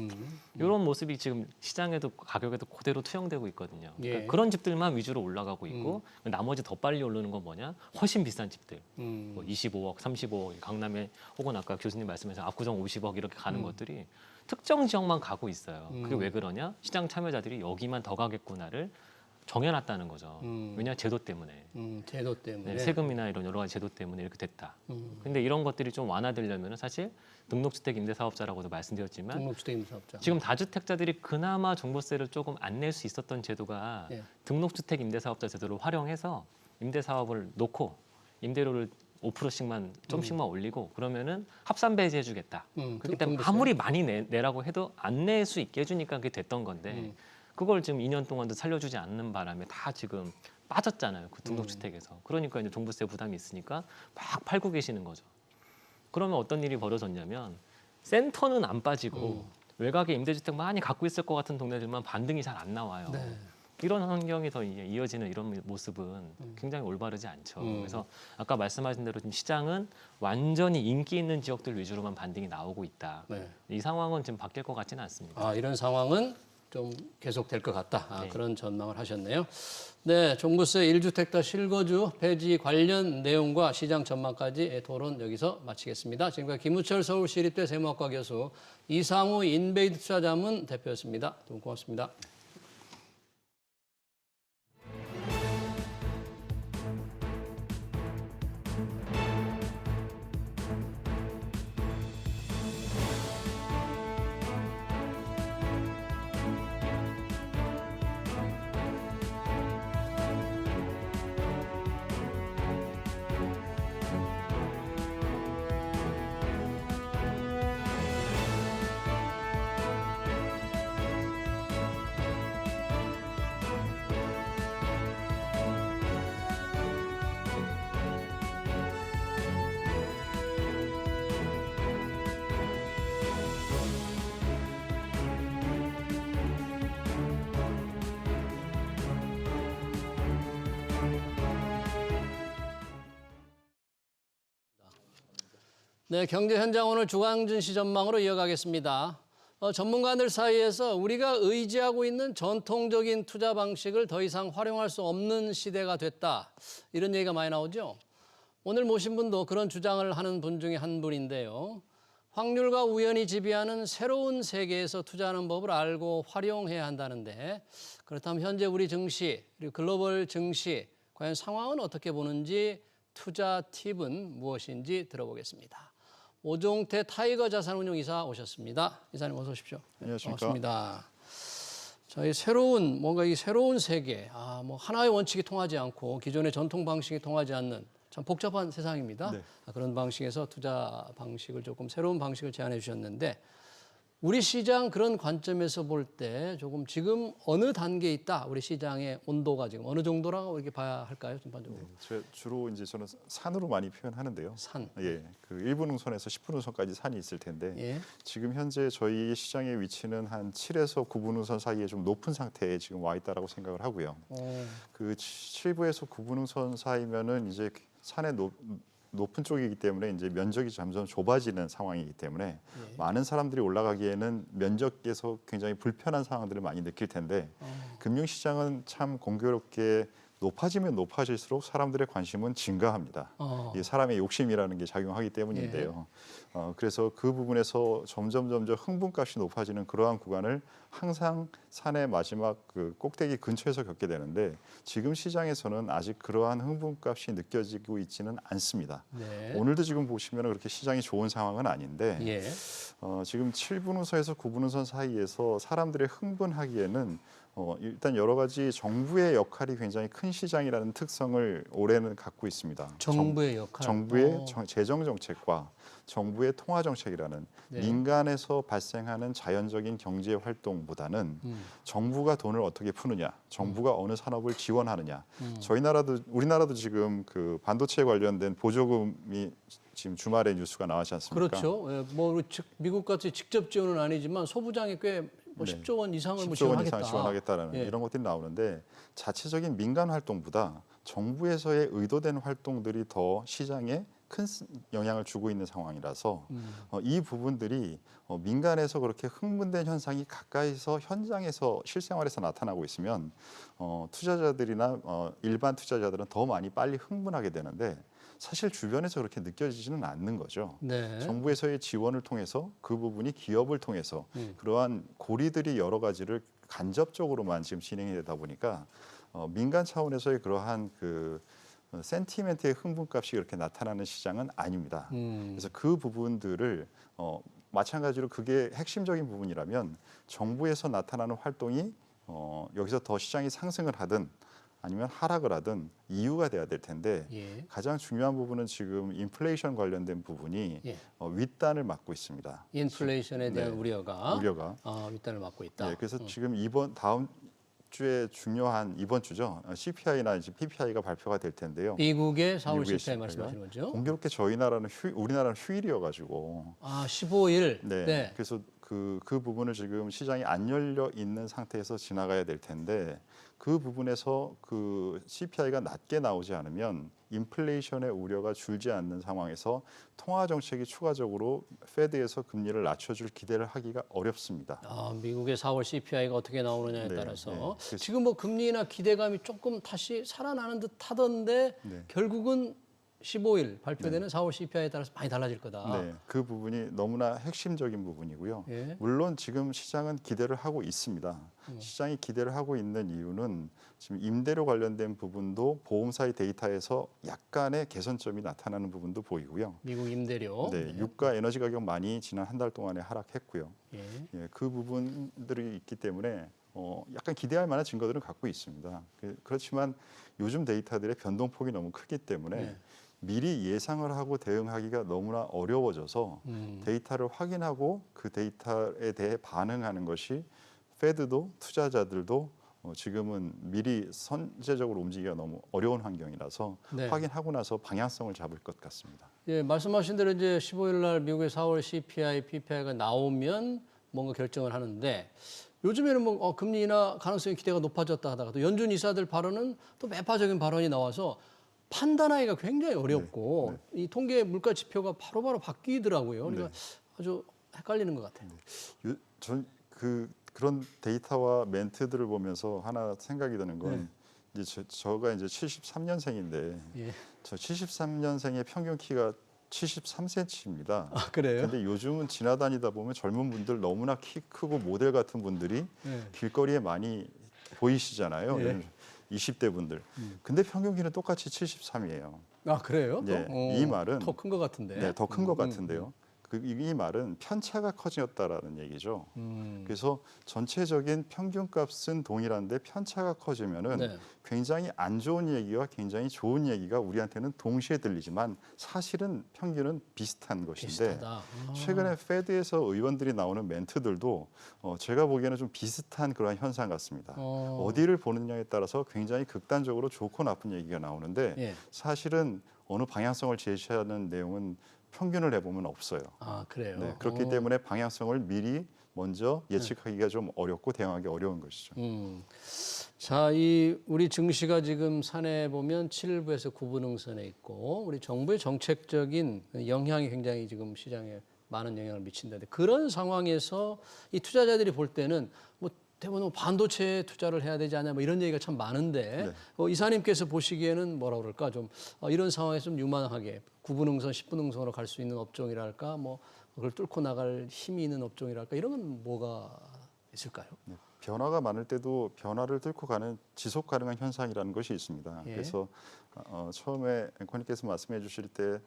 이런 모습이 지금 시장에도 가격에도 그대로 투영되고 있거든요. 그러니까 예. 그런 집들만 위주로 올라가고 있고 나머지 더 빨리 오르는 건 뭐냐? 훨씬 비싼 집들. 뭐 25억, 35억, 강남에 혹은 아까 교수님 말씀하신 압구정 50억 이렇게 가는 것들이 특정 지역만 가고 있어요. 그게 왜 그러냐? 시장 참여자들이 여기만 더 가겠구나를 정해놨다는 거죠. 왜냐? 제도 때문에. 제도 때문에. 네, 세금이나 이런 여러 가지 제도 때문에 이렇게 됐다. 근데 이런 것들이 좀 완화되려면 사실 등록주택 임대사업자라고도 말씀드렸지만 등록주택 임대사업자. 지금 다주택자들이 그나마 종부세를 조금 안 낼 수 있었던 제도가 예. 등록주택 임대사업자 제도를 활용해서 임대사업을 놓고 임대료를 5%씩만 좀씩만 올리고 그러면은 합산 배제해주겠다. 그렇기 때문에 등록세. 아무리 많이 내라고 해도 안 낼 수 있게 해주니까 그게 됐던 건데 그걸 지금 2년 동안도 살려주지 않는 바람에 다 지금 빠졌잖아요. 그 등록주택에서. 그러니까 이제 종부세 부담이 있으니까 막 팔고 계시는 거죠. 그러면 어떤 일이 벌어졌냐면 센터는 안 빠지고 외곽에 임대주택 많이 갖고 있을 것 같은 동네들만 반등이 잘 안 나와요. 네. 이런 환경에서 이어지는 이런 모습은 굉장히 올바르지 않죠. 그래서 아까 말씀하신 대로 지금 시장은 완전히 인기 있는 지역들 위주로만 반등이 나오고 있다. 네. 이 상황은 지금 바뀔 것 같지는 않습니다. 이런 상황은 좀 계속될 것 같다. 네. 그런 전망을 하셨네요. 네, 종부세 1주택자 실거주 폐지 관련 내용과 시장 전망까지 토론 여기서 마치겠습니다. 지금까지 김우철 서울시립대 세무학과 교수, 이상우 인베이드 투자자문 대표였습니다. 두 분 고맙습니다. 네, 경제 현장 오늘 주광준 시 전망으로 이어가겠습니다. 전문가들 사이에서 우리가 의지하고 있는 전통적인 투자 방식을 더 이상 활용할 수 없는 시대가 됐다. 이런 얘기가 많이 나오죠. 오늘 모신 분도 그런 주장을 하는 분 중에 한 분인데요. 확률과 우연이 지배하는 새로운 세계에서 투자하는 법을 알고 활용해야 한다는데 그렇다면 현재 우리 증시 그리고 글로벌 증시 과연 상황은 어떻게 보는지 투자 팁은 무엇인지 들어보겠습니다. 오종태 타이거 자산운용 이사 오셨습니다. 이사님 어서 오십시오. 안녕하십니까. 반갑습니다. 저희 뭔가 이 새로운 세계, 뭐 하나의 원칙이 통하지 않고 기존의 전통 방식이 통하지 않는 참 복잡한 세상입니다. 네. 그런 방식에서 투자 방식을 조금 새로운 방식을 제안해 주셨는데 우리 시장 그런 관점에서 볼 때 조금 지금 어느 단계에 있다. 우리 시장의 온도가 지금 어느 정도라고 이렇게 봐야 할까요? 전반적으로. 주로 이제 저는 산으로 많이 표현하는데요. 산. 예, 그 1분응선에서 10분응선까지 산이 있을 텐데 예. 지금 현재 저희 시장의 위치는 한 7에서 9분응선 사이에 좀 높은 상태에 지금 와 있다라고 생각을 하고요. 그 7부에서 9분응선 사이면은 이제 산의 높은 쪽이기 때문에 이제 면적이 점점 좁아지는 상황이기 때문에 많은 사람들이 올라가기에는 면적에서 굉장히 불편한 상황들을 많이 느낄 텐데 금융시장은 참 공교롭게 높아지면 높아질수록 사람들의 관심은 증가합니다. 이 사람의 욕심이라는 게 작용하기 때문인데요. 그래서 그 부분에서 점점 흥분값이 높아지는 그러한 구간을 항상 산의 마지막 그 꼭대기 근처에서 겪게 되는데 지금 시장에서는 아직 그러한 흥분값이 느껴지고 있지는 않습니다. 네. 오늘도 지금 보시면 그렇게 시장이 좋은 상황은 아닌데 예. 지금 7분응선에서 9분응선 사이에서 사람들의 흥분하기에는 일단 여러 가지 정부의 역할이 굉장히 큰 시장이라는 특성을 올해는 갖고 있습니다. 정부의 역할. 정부의 재정 정책과 정부의 통화 정책이라는 네. 민간에서 발생하는 자연적인 경제 활동보다는 정부가 돈을 어떻게 푸느냐, 정부가 어느 산업을 지원하느냐. 우리나라도 지금 그 반도체 관련된 보조금이 지금 주말에 뉴스가 나왔지 않습니까? 그렇죠. 예, 뭐 미국 같이 직접 지원은 아니지만 소부장이 꽤 뭐 네. 10조 원 이상을 뭐 10조 원 지원하겠다. 이상 지원하겠다라는 예. 이런 것들이 나오는데 자체적인 민간 활동보다 정부에서의 의도된 활동들이 더 시장에 큰 영향을 주고 있는 상황이라서 이 부분들이 민간에서 그렇게 흥분된 현상이 가까이서 현장에서 실생활에서 나타나고 있으면 투자자들이나 일반 투자자들은 더 많이 빨리 흥분하게 되는데 사실 주변에서 그렇게 느껴지지는 않는 거죠. 네. 정부에서의 지원을 통해서 그 부분이 기업을 통해서 그러한 고리들이 여러 가지를 간접적으로만 지금 진행이 되다 보니까 민간 차원에서의 그러한 그 센티멘트의 흥분값이 그렇게 나타나는 시장은 아닙니다. 그래서 그 부분들을 마찬가지로 그게 핵심적인 부분이라면 정부에서 나타나는 활동이 여기서 더 시장이 상승을 하든 아니면 하락을 하든 이유가 돼야 될 텐데 예. 가장 중요한 부분은 지금 인플레이션 관련된 부분이 예. 윗단을 맞고 있습니다. 인플레이션에 대한 네. 우려가 우려가. 윗단을 맞고 있다. 네, 그래서 지금 다음 주에 중요한 이번 주죠. CPI나 이제 PPI가 발표가 될 텐데요. 미국의 4월 미국의 CPI CPI 가 말씀하시는 거죠? 공교롭게 우리나라는 휴일이어가지고 15일. 네. 네. 그래서 그 부분을 지금 시장이 안 열려 있는 상태에서 지나가야 될 텐데 그 부분에서 그 CPI가 낮게 나오지 않으면 인플레이션의 우려가 줄지 않는 상황에서 통화 정책이 추가적으로 페드에서 금리를 낮춰줄 기대를 하기가 어렵습니다. 미국의 4월 CPI가 어떻게 나오느냐에 네, 따라서 네. 그래서- 지금 뭐 금리나 기대감이 조금 다시 살아나는 듯 하던데 네. 결국은 15일 발표되는 4월 CPI에 따라서 많이 달라질 거다. 네, 그 부분이 너무나 핵심적인 부분이고요. 예. 물론 지금 시장은 기대를 하고 있습니다. 시장이 기대를 하고 있는 이유는 지금 임대료 관련된 부분도 보험사의 데이터에서 약간의 개선점이 나타나는 부분도 보이고요. 미국 임대료. 네, 유가 에너지 가격 많이 지난 한 달 동안에 하락했고요. 예. 예, 그 부분들이 있기 때문에 약간 기대할 만한 증거들은 갖고 있습니다. 그렇지만 요즘 데이터들의 변동폭이 너무 크기 때문에 네. 미리 예상을 하고 대응하기가 너무나 어려워져서 데이터를 확인하고 그 데이터에 대해 반응하는 것이 페드도 투자자들도 지금은 미리 선제적으로 움직이기가 너무 어려운 환경이라서 네. 확인하고 나서 방향성을 잡을 것 같습니다. 예, 말씀하신 대로 이제 15일 날 미국의 4월 CPI, PPI가 나오면 뭔가 결정을 하는데 요즘에는 뭐 금리 인하 가능성이 기대가 높아졌다 하다가 또 연준 이사들 발언은 또 매파적인 발언이 나와서 판단하기가 굉장히 어렵고 이 통계 물가 지표가 바로바로 바뀌더라고요. 그러니까 아주 헷갈리는 것 같아요. 전 그런 데이터와 멘트들을 보면서 하나 생각이 드는 건 이제 저가 이제 73년생인데 예. 저 73년생의 평균 키가 73cm입니다. 아, 그래요? 근데 요즘은 지나다니다 보면 젊은 분들 너무나 키 크고 모델 같은 분들이 길거리에 많이 보이시잖아요. 예. 20대 분들. 근데 평균 키는 똑같이 73이에요. 아, 그래요? 네, 이 말은 더 큰 것 같은데. 네, 더 큰 것 같은데요. 이 말은 편차가 커졌다라는 얘기죠. 그래서 전체적인 평균값은 동일한데 편차가 커지면은 네. 굉장히 안 좋은 얘기와 굉장히 좋은 얘기가 우리한테는 동시에 들리지만 사실은 평균은 비슷한 것인데 비슷하다. 최근에 페드에서 의원들이 나오는 멘트들도 제가 보기에는 좀 비슷한 그러한 현상 같습니다. 어디를 보느냐에 따라서 굉장히 극단적으로 좋고 나쁜 얘기가 나오는데 예. 사실은 어느 방향성을 제시하는 내용은 평균을 해보면 없어요. 아, 그래요? 네, 그렇기 때문에 방향성을 미리 먼저 예측하기가 좀 어렵고 대응하기 어려운 것이죠. 자, 우리 증시가 지금 산에 보면 7부에서 9부 능선에 있고 우리 정부의 정책적인 영향이 굉장히 지금 시장에 많은 영향을 미친다는데 그런 상황에서 이 투자자들이 볼 때는 뭐 대부분 반도체에 투자를 해야 되지 않냐 뭐 이런 얘기가 참 많은데 이사님께서 보시기에는 뭐라 그럴까 좀 이런 상황에서 좀 유망하게 9부 능선, 10부 능선으로 갈 수 있는 업종이랄까 뭐 그걸 뚫고 나갈 힘이 있는 업종이랄까 이런 건 뭐가 있을까요? 네, 변화가 많을 때도 변화를 뚫고 가는 지속 가능한 현상이라는 것이 있습니다. 예. 그래서 처음에 앵커님께서 말씀해 주실 때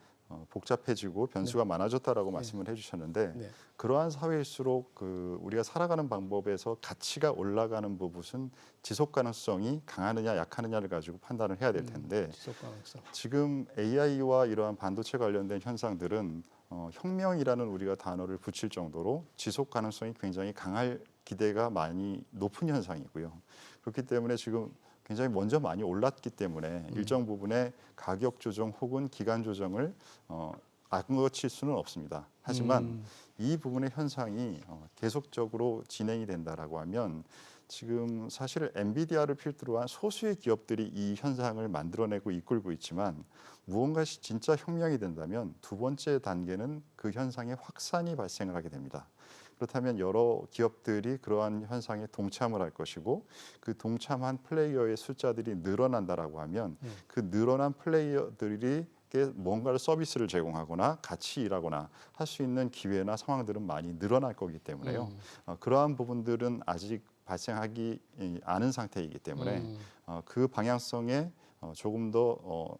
복잡해지고 변수가 많아졌다라고 말씀을 해주셨는데 네. 그러한 사회일수록 우리가 살아가는 방법에서 가치가 올라가는 부분은 지속 가능성이 강하느냐 약하느냐를 가지고 판단을 해야 될 텐데 지속 가능성. 지금 AI와 이러한 반도체 관련된 현상들은 혁명이라는 우리가 단어를 붙일 정도로 지속 가능성이 굉장히 강할 기대가 많이 높은 현상이고요. 그렇기 때문에 지금 굉장히 먼저 많이 올랐기 때문에 일정 부분의 가격 조정 혹은 기간 조정을 안 거칠 수는 없습니다. 하지만 이 부분의 현상이 계속적으로 진행이 된다라고 하면 지금 사실 엔비디아를 필두로 한 소수의 기업들이 이 현상을 만들어내고 이끌고 있지만 무언가 진짜 혁명이 된다면 두 번째 단계는 그 현상의 확산이 발생을 하게 됩니다. 그렇다면 여러 기업들이 그러한 현상에 동참을 할 것이고 그 동참한 플레이어의 숫자들이 늘어난다라고 하면 그 늘어난 플레이어들이 뭔가를 서비스를 제공하거나 같이 일하거나 할 수 있는 기회나 상황들은 많이 늘어날 거기 때문에요. 그러한 부분들은 아직 발생하기 않은 상태이기 때문에 그 방향성에 조금 더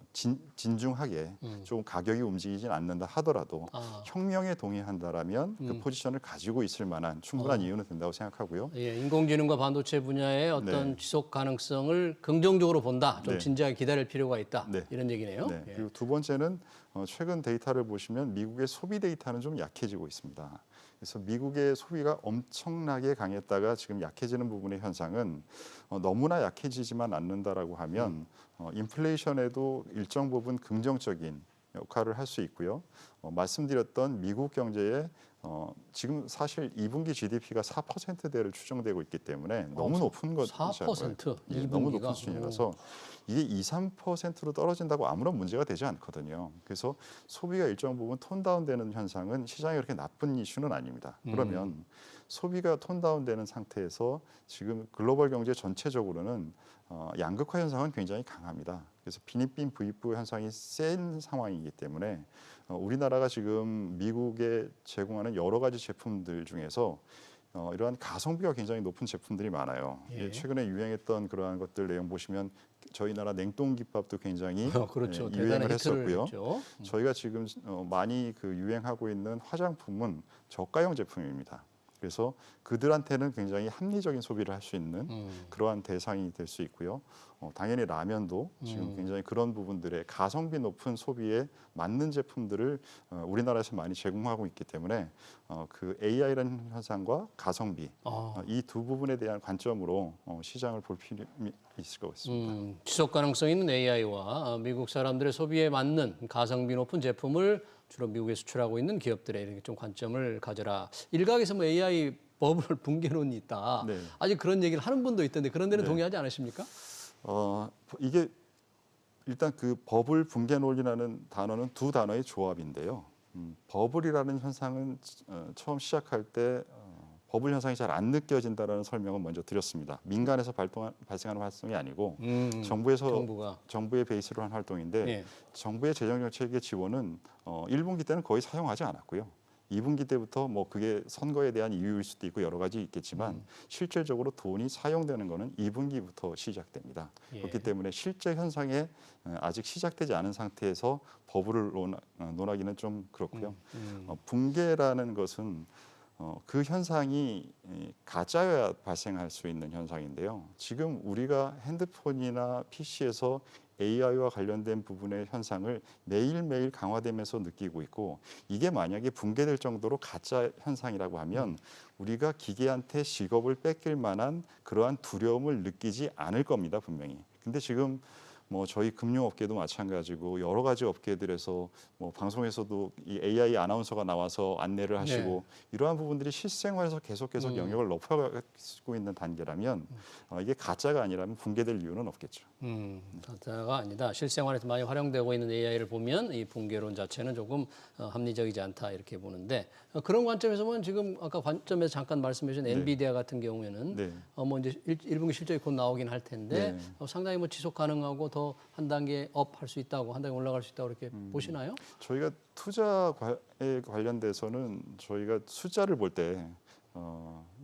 진중하게 조금 가격이 움직이진 않는다 하더라도 혁명에 동의한다라면 그 포지션을 가지고 있을 만한 충분한 이유는 된다고 생각하고요. 예, 인공지능과 반도체 분야의 어떤 네. 지속 가능성을 긍정적으로 본다. 좀 네. 진지하게 기다릴 필요가 있다. 네. 이런 얘기네요. 네. 예. 그리고 두 번째는 최근 데이터를 보시면 미국의 소비 데이터는 좀 약해지고 있습니다. 그래서 미국의 소비가 엄청나게 강했다가 지금 약해지는 부분의 현상은 너무나 약해지지만 않는다라고 하면 인플레이션에도 일정 부분 긍정적인 역할을 할 수 있고요. 말씀드렸던 미국 경제의 지금 사실 2분기 GDP가 4%대를 추정되고 있기 때문에 너무 높은 것 4%? 예, 너무 2분기가? 높은 수준이라서 이게 2, 3%로 떨어진다고 아무런 문제가 되지 않거든요. 그래서 소비가 일정 부분 톤다운되는 현상은 시장에 그렇게 나쁜 이슈는 아닙니다. 그러면 소비가 톤다운되는 상태에서 지금 글로벌 경제 전체적으로는 양극화 현상은 굉장히 강합니다. 그래서 빈익빈 부익부 현상이 센 상황이기 때문에 우리나라가 지금 미국에 제공하는 여러 가지 제품들 중에서 이러한 가성비가 굉장히 높은 제품들이 많아요. 예. 최근에 유행했던 그러한 것들 내용 보시면 저희 나라 냉동김밥도 굉장히 그렇죠. 유행을 대단한 히트를 했었고요. 했죠. 저희가 지금 많이 그 유행하고 있는 화장품은 저가형 제품입니다. 그래서 그들한테는 굉장히 합리적인 소비를 할 수 있는 그러한 대상이 될 수 있고요. 당연히 라면도 지금 굉장히 그런 부분들의 가성비 높은 소비에 맞는 제품들을 우리나라에서 많이 제공하고 있기 때문에 그 AI라는 현상과 가성비 이 두 부분에 대한 관점으로 시장을 볼 필요가 있을 것 같습니다. 지속 가능성 있는 AI와 미국 사람들의 소비에 맞는 가성비 높은 제품을 주로 미국에 수출하고 있는 기업들에 이렇게 좀 관점을 가져라. 일각에서 뭐 AI 법을 붕괴론이 있다. 네. 아직 그런 얘기를 하는 분도 있던데 그런 데는 네. 동의하지 않으십니까? 이게 일단 그 버블 붕괴 논리라는 단어는 두 단어의 조합인데요. 버블이라는 현상은 처음 시작할 때 버블 현상이 잘 안 느껴진다라는 설명을 먼저 드렸습니다. 민간에서 발생하는 활동이 아니고 정부의 베이스로 한 활동인데 예. 정부의 재정 정책의 지원은 1분기 때는 거의 사용하지 않았고요. 2분기 때부터 뭐 그게 선거에 대한 이유일 수도 있고 여러 가지 있겠지만 실질적으로 돈이 사용되는 거는 2분기부터 시작됩니다. 예. 그렇기 때문에 실제 현상에 아직 시작되지 않은 상태에서 버블을 논하기는 좀 그렇고요. 붕괴라는 것은 그 현상이 가짜여야 발생할 수 있는 현상인데요. 지금 우리가 핸드폰이나 PC에서 AI와 관련된 부분의 현상을 매일매일 강화되면서 느끼고 있고 이게 만약에 붕괴될 정도로 가짜 현상이라고 하면 우리가 기계한테 직업을 뺏길 만한 그러한 두려움을 느끼지 않을 겁니다, 분명히. 근데 지금 뭐 저희 금융업계도 마찬가지고 여러 가지 업계들에서 뭐 방송에서도 이 AI 아나운서가 나와서 안내를 하시고 이러한 부분들이 실생활에서 계속 영역을 높여가고 있는 단계라면 이게 가짜가 아니라면 붕괴될 이유는 없겠죠. 가짜가 아니다. 실생활에서 많이 활용되고 있는 AI를 보면 이 붕괴론 자체는 조금 합리적이지 않다 이렇게 보는데 그런 관점에서 보면 지금 아까 관점에서 잠깐 말씀해 주신 엔비디아 같은 경우에는 뭐 이제 1분기 실적이 곧 나오긴 할 텐데 상당히 뭐 지속 가능하고 더 한 단계 업 할 수 있다고 한 단계 올라갈 수 있다고 이렇게 보시나요? 저희가 투자에 관련돼서는 저희가 숫자를 볼 때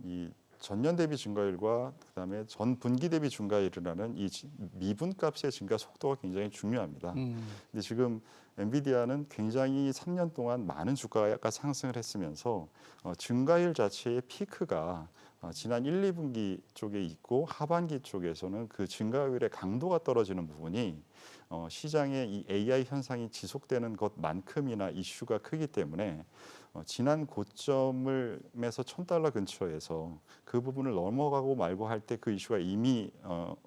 이 전년 대비 증가율과 그다음에 전 분기 대비 증가율이라는 이 미분값의 증가 속도가 굉장히 중요합니다. 근데 지금 엔비디아는 굉장히 3년 동안 많은 주가가 상승을 했으면서 증가율 자체의 피크가 지난 1, 2분기 쪽에 있고 하반기 쪽에서는 그 증가율의 강도가 떨어지는 부분이 시장의 이 AI 현상이 지속되는 것만큼이나 이슈가 크기 때문에 지난 고점에서 $1,000 근처에서 그 부분을 넘어가고 말고 할 때 그 이슈가 이미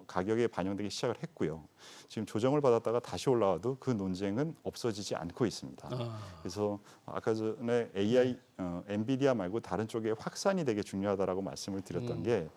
가격에 반영되기 시작을 했고요. 지금 조정을 받았다가 다시 올라와도 그 논쟁은 없어지지 않고 있습니다. 아. 그래서 아까 전에 AI, 엔비디아 말고 다른 쪽에 확산이 되게 중요하다라고 말씀을 드렸던 게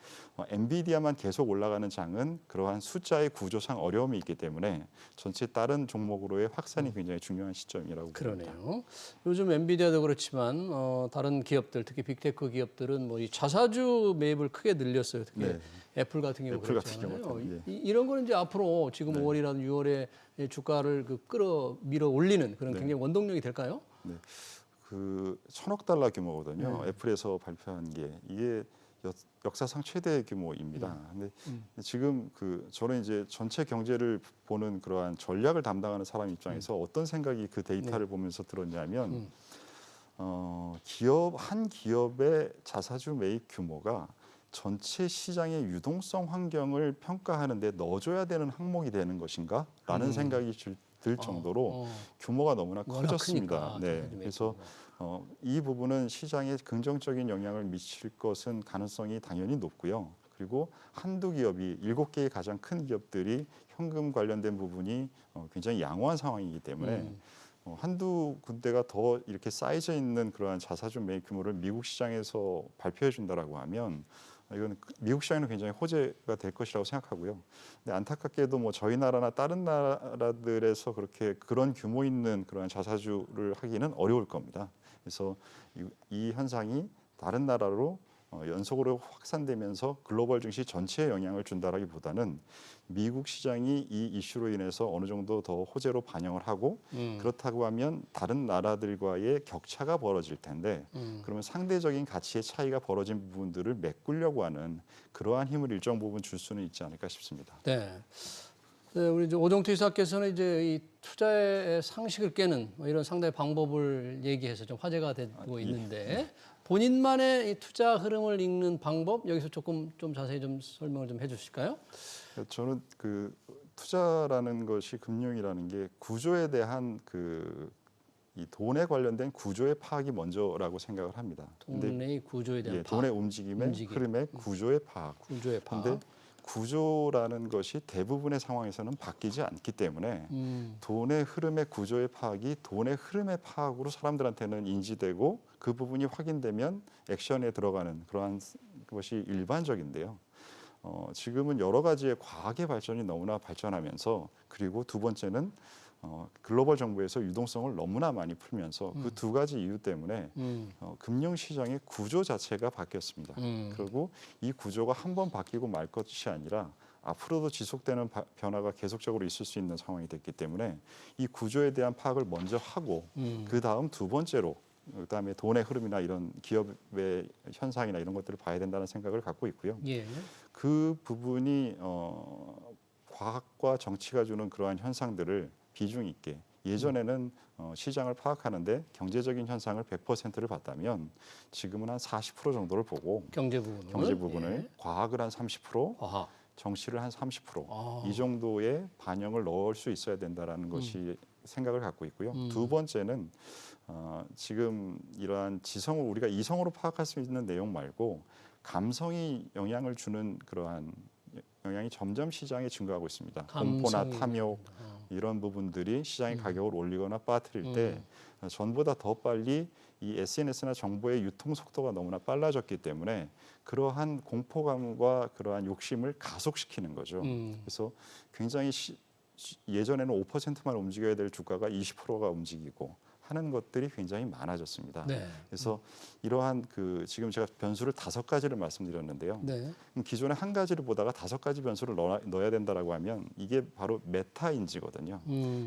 엔비디아만 계속 올라가는 장은 그러한 숫자의 구조상 어려움이 있기 때문에 전체 다른 종목으로의 확산이 굉장히 중요한 시점이라고 봅니다. 그러네요. 요즘 엔비디아도 그렇지만 다른 기업들, 특히 빅테크 기업들은 뭐 이 자사주 매입을 크게 늘렸어요. 특히 네. 애플 같은 경우 애플 같은 그렇잖아요. 경우, 예. 이런 거는 이제 앞으로 지금 네. 5월이라든 6월에 주가를 밀어 올리는 그런 네. 굉장히 원동력이 될까요? 네. 그 1,000억 달러 규모거든요. 네. 애플에서 발표한 게 이게 역사상 최대 규모입니다. 근데 지금 저는 이제 전체 경제를 보는 그러한 전략을 담당하는 사람 입장에서 어떤 생각이 그 데이터를 보면서 들었냐면 한 기업의 자사주 매입 규모가 전체 시장의 유동성 환경을 평가하는 데 넣어줘야 되는 항목이 되는 것인가라는 생각이 들 정도로 규모가 너무나 워낙 커졌습니다. 크니까, 네, 자사주 매입 그래서 이 부분은 시장에 긍정적인 영향을 미칠 것은 가능성이 당연히 높고요. 그리고 한두 기업이 7개의 가장 큰 기업들이 현금 관련된 부분이 굉장히 양호한 상황이기 때문에 한두 군데가 더 이렇게 쌓여져 있는 그러한 자사주 매입 규모를 미국 시장에서 발표해 준다라고 하면 이건 미국 시장에는 굉장히 호재가 될 것이라고 생각하고요. 근데 안타깝게도 뭐 저희 나라나 다른 나라들에서 그렇게 그런 규모 있는 그러한 자사주를 하기는 어려울 겁니다. 그래서 이 현상이 다른 나라로 연속으로 확산되면서 글로벌 증시 전체에 영향을 준다라기보다는 미국 시장이 이 이슈로 인해서 어느 정도 더 호재로 반영을 하고 그렇다고 하면 다른 나라들과의 격차가 벌어질 텐데 그러면 상대적인 가치의 차이가 벌어진 부분들을 메꾸려고 하는 그러한 힘을 일정 부분 줄 수는 있지 않을까 싶습니다. 네. 네, 우리 이제 오정태 이사께서는 이제 이 투자의 상식을 깨는 뭐 이런 상당히 방법을 얘기해서 좀 화제가 되고 있는데 본인만의 이 투자 흐름을 읽는 방법 여기서 조금 좀 자세히 좀 설명을 좀 해주실까요? 저는 그 투자라는 것이 금융이라는 게 구조에 대한 이 돈에 관련된 구조의 파악이 먼저라고 생각을 합니다. 돈의 구조에 대한 예, 파악, 돈의 움직임의 흐름의 구조의 파악. 구조의 파악. 근데 구조라는 것이 대부분의 상황에서는 바뀌지 않기 때문에 돈의 흐름의 구조의 파악이 돈의 흐름의 파악으로 사람들한테는 인지되고 그 부분이 확인되면 액션에 들어가는 그러한 것이 일반적인데요. 지금은 여러 가지의 과학의 발전이 너무나 발전하면서 그리고 두 번째는 글로벌 정부에서 유동성을 너무나 많이 풀면서 그 두 가지 이유 때문에 금융시장의 구조 자체가 바뀌었습니다. 그리고 이 구조가 한 번 바뀌고 말 것이 아니라 앞으로도 지속되는 변화가 계속적으로 있을 수 있는 상황이 됐기 때문에 이 구조에 대한 파악을 먼저 하고 그 다음 두 번째로 그다음에 돈의 흐름이나 이런 기업의 현상이나 이런 것들을 봐야 된다는 생각을 갖고 있고요. 예. 그 부분이 과학과 정치가 주는 그러한 현상들을 비중 있게 예전에는 시장을 파악하는데 경제적인 현상을 100%를 봤다면 지금은 한 40% 정도를 보고 경제 부분을 과학을 한 30%, 과학. 정치를 한 30%, 이 정도의 반영을 넣을 수 있어야 된다라는 것이 생각을 갖고 있고요. 두 번째는 지금 이러한 지성을 우리가 이성으로 파악할 수 있는 내용 말고 감성이 영향을 주는 그러한 영향이 점점 시장에 증가하고 있습니다. 공포나 탐욕 이런 부분들이 시장의 가격을 올리거나 빠뜨릴 때 전보다 더 빨리 이 SNS나 정보의 유통 속도가 너무나 빨라졌기 때문에 그러한 공포감과 그러한 욕심을 가속시키는 거죠. 그래서 굉장히 예전에는 5%만 움직여야 될 주가가 20%가 움직이고 하는 것들이 굉장히 많아졌습니다. 네. 그래서 이러한 지금 제가 변수를 5가지를 말씀드렸는데요. 네. 기존에 한 가지를 보다가 5가지 변수를 넣어야 된다라고 하면 이게 바로 메타인지거든요.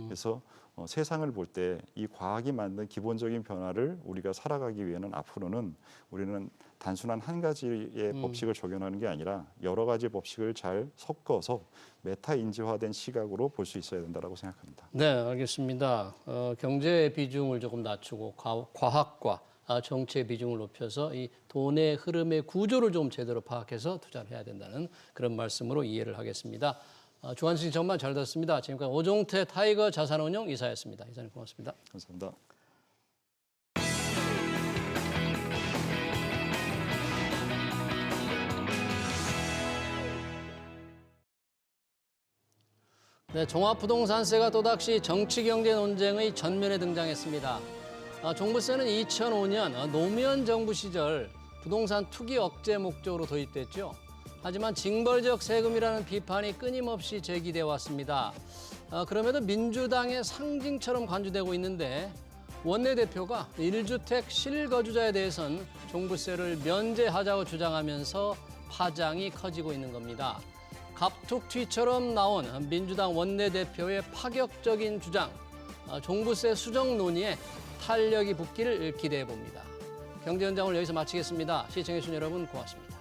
그래서 세상을 볼 때 이 과학이 만든 기본적인 변화를 우리가 살아가기 위해는 앞으로는 우리는 단순한 한 가지의 법칙을 적용하는 게 아니라 여러 가지 법칙을 잘 섞어서 메타인지화된 시각으로 볼 수 있어야 된다라고 생각합니다. 네, 알겠습니다. 경제의 비중을 조금 낮추고 과학과 정치의 비중을 높여서 이 돈의 흐름의 구조를 좀 제대로 파악해서 투자를 해야 된다는 그런 말씀으로 이해를 하겠습니다. 주한식 정말 잘 들었습니다. 지금까지 오종태 타이거 자산운용 이사였습니다. 이사님 고맙습니다. 감사합니다. 네, 종합부동산세가 또다시 정치경제 논쟁의 전면에 등장했습니다. 종부세는 2005년 노무현 정부 시절 부동산 투기 억제 목적으로 도입됐죠. 하지만 징벌적 세금이라는 비판이 끊임없이 제기돼 왔습니다. 그럼에도 민주당의 상징처럼 간주되고 있는데 원내대표가 1주택 실거주자에 대해선 종부세를 면제하자고 주장하면서 파장이 커지고 있는 겁니다. 갑툭튀처럼 나온 민주당 원내대표의 파격적인 주장, 종부세 수정 논의에 탄력이 붙기를 기대해 봅니다. 경제 현장을 여기서 마치겠습니다. 시청해주신 여러분 고맙습니다.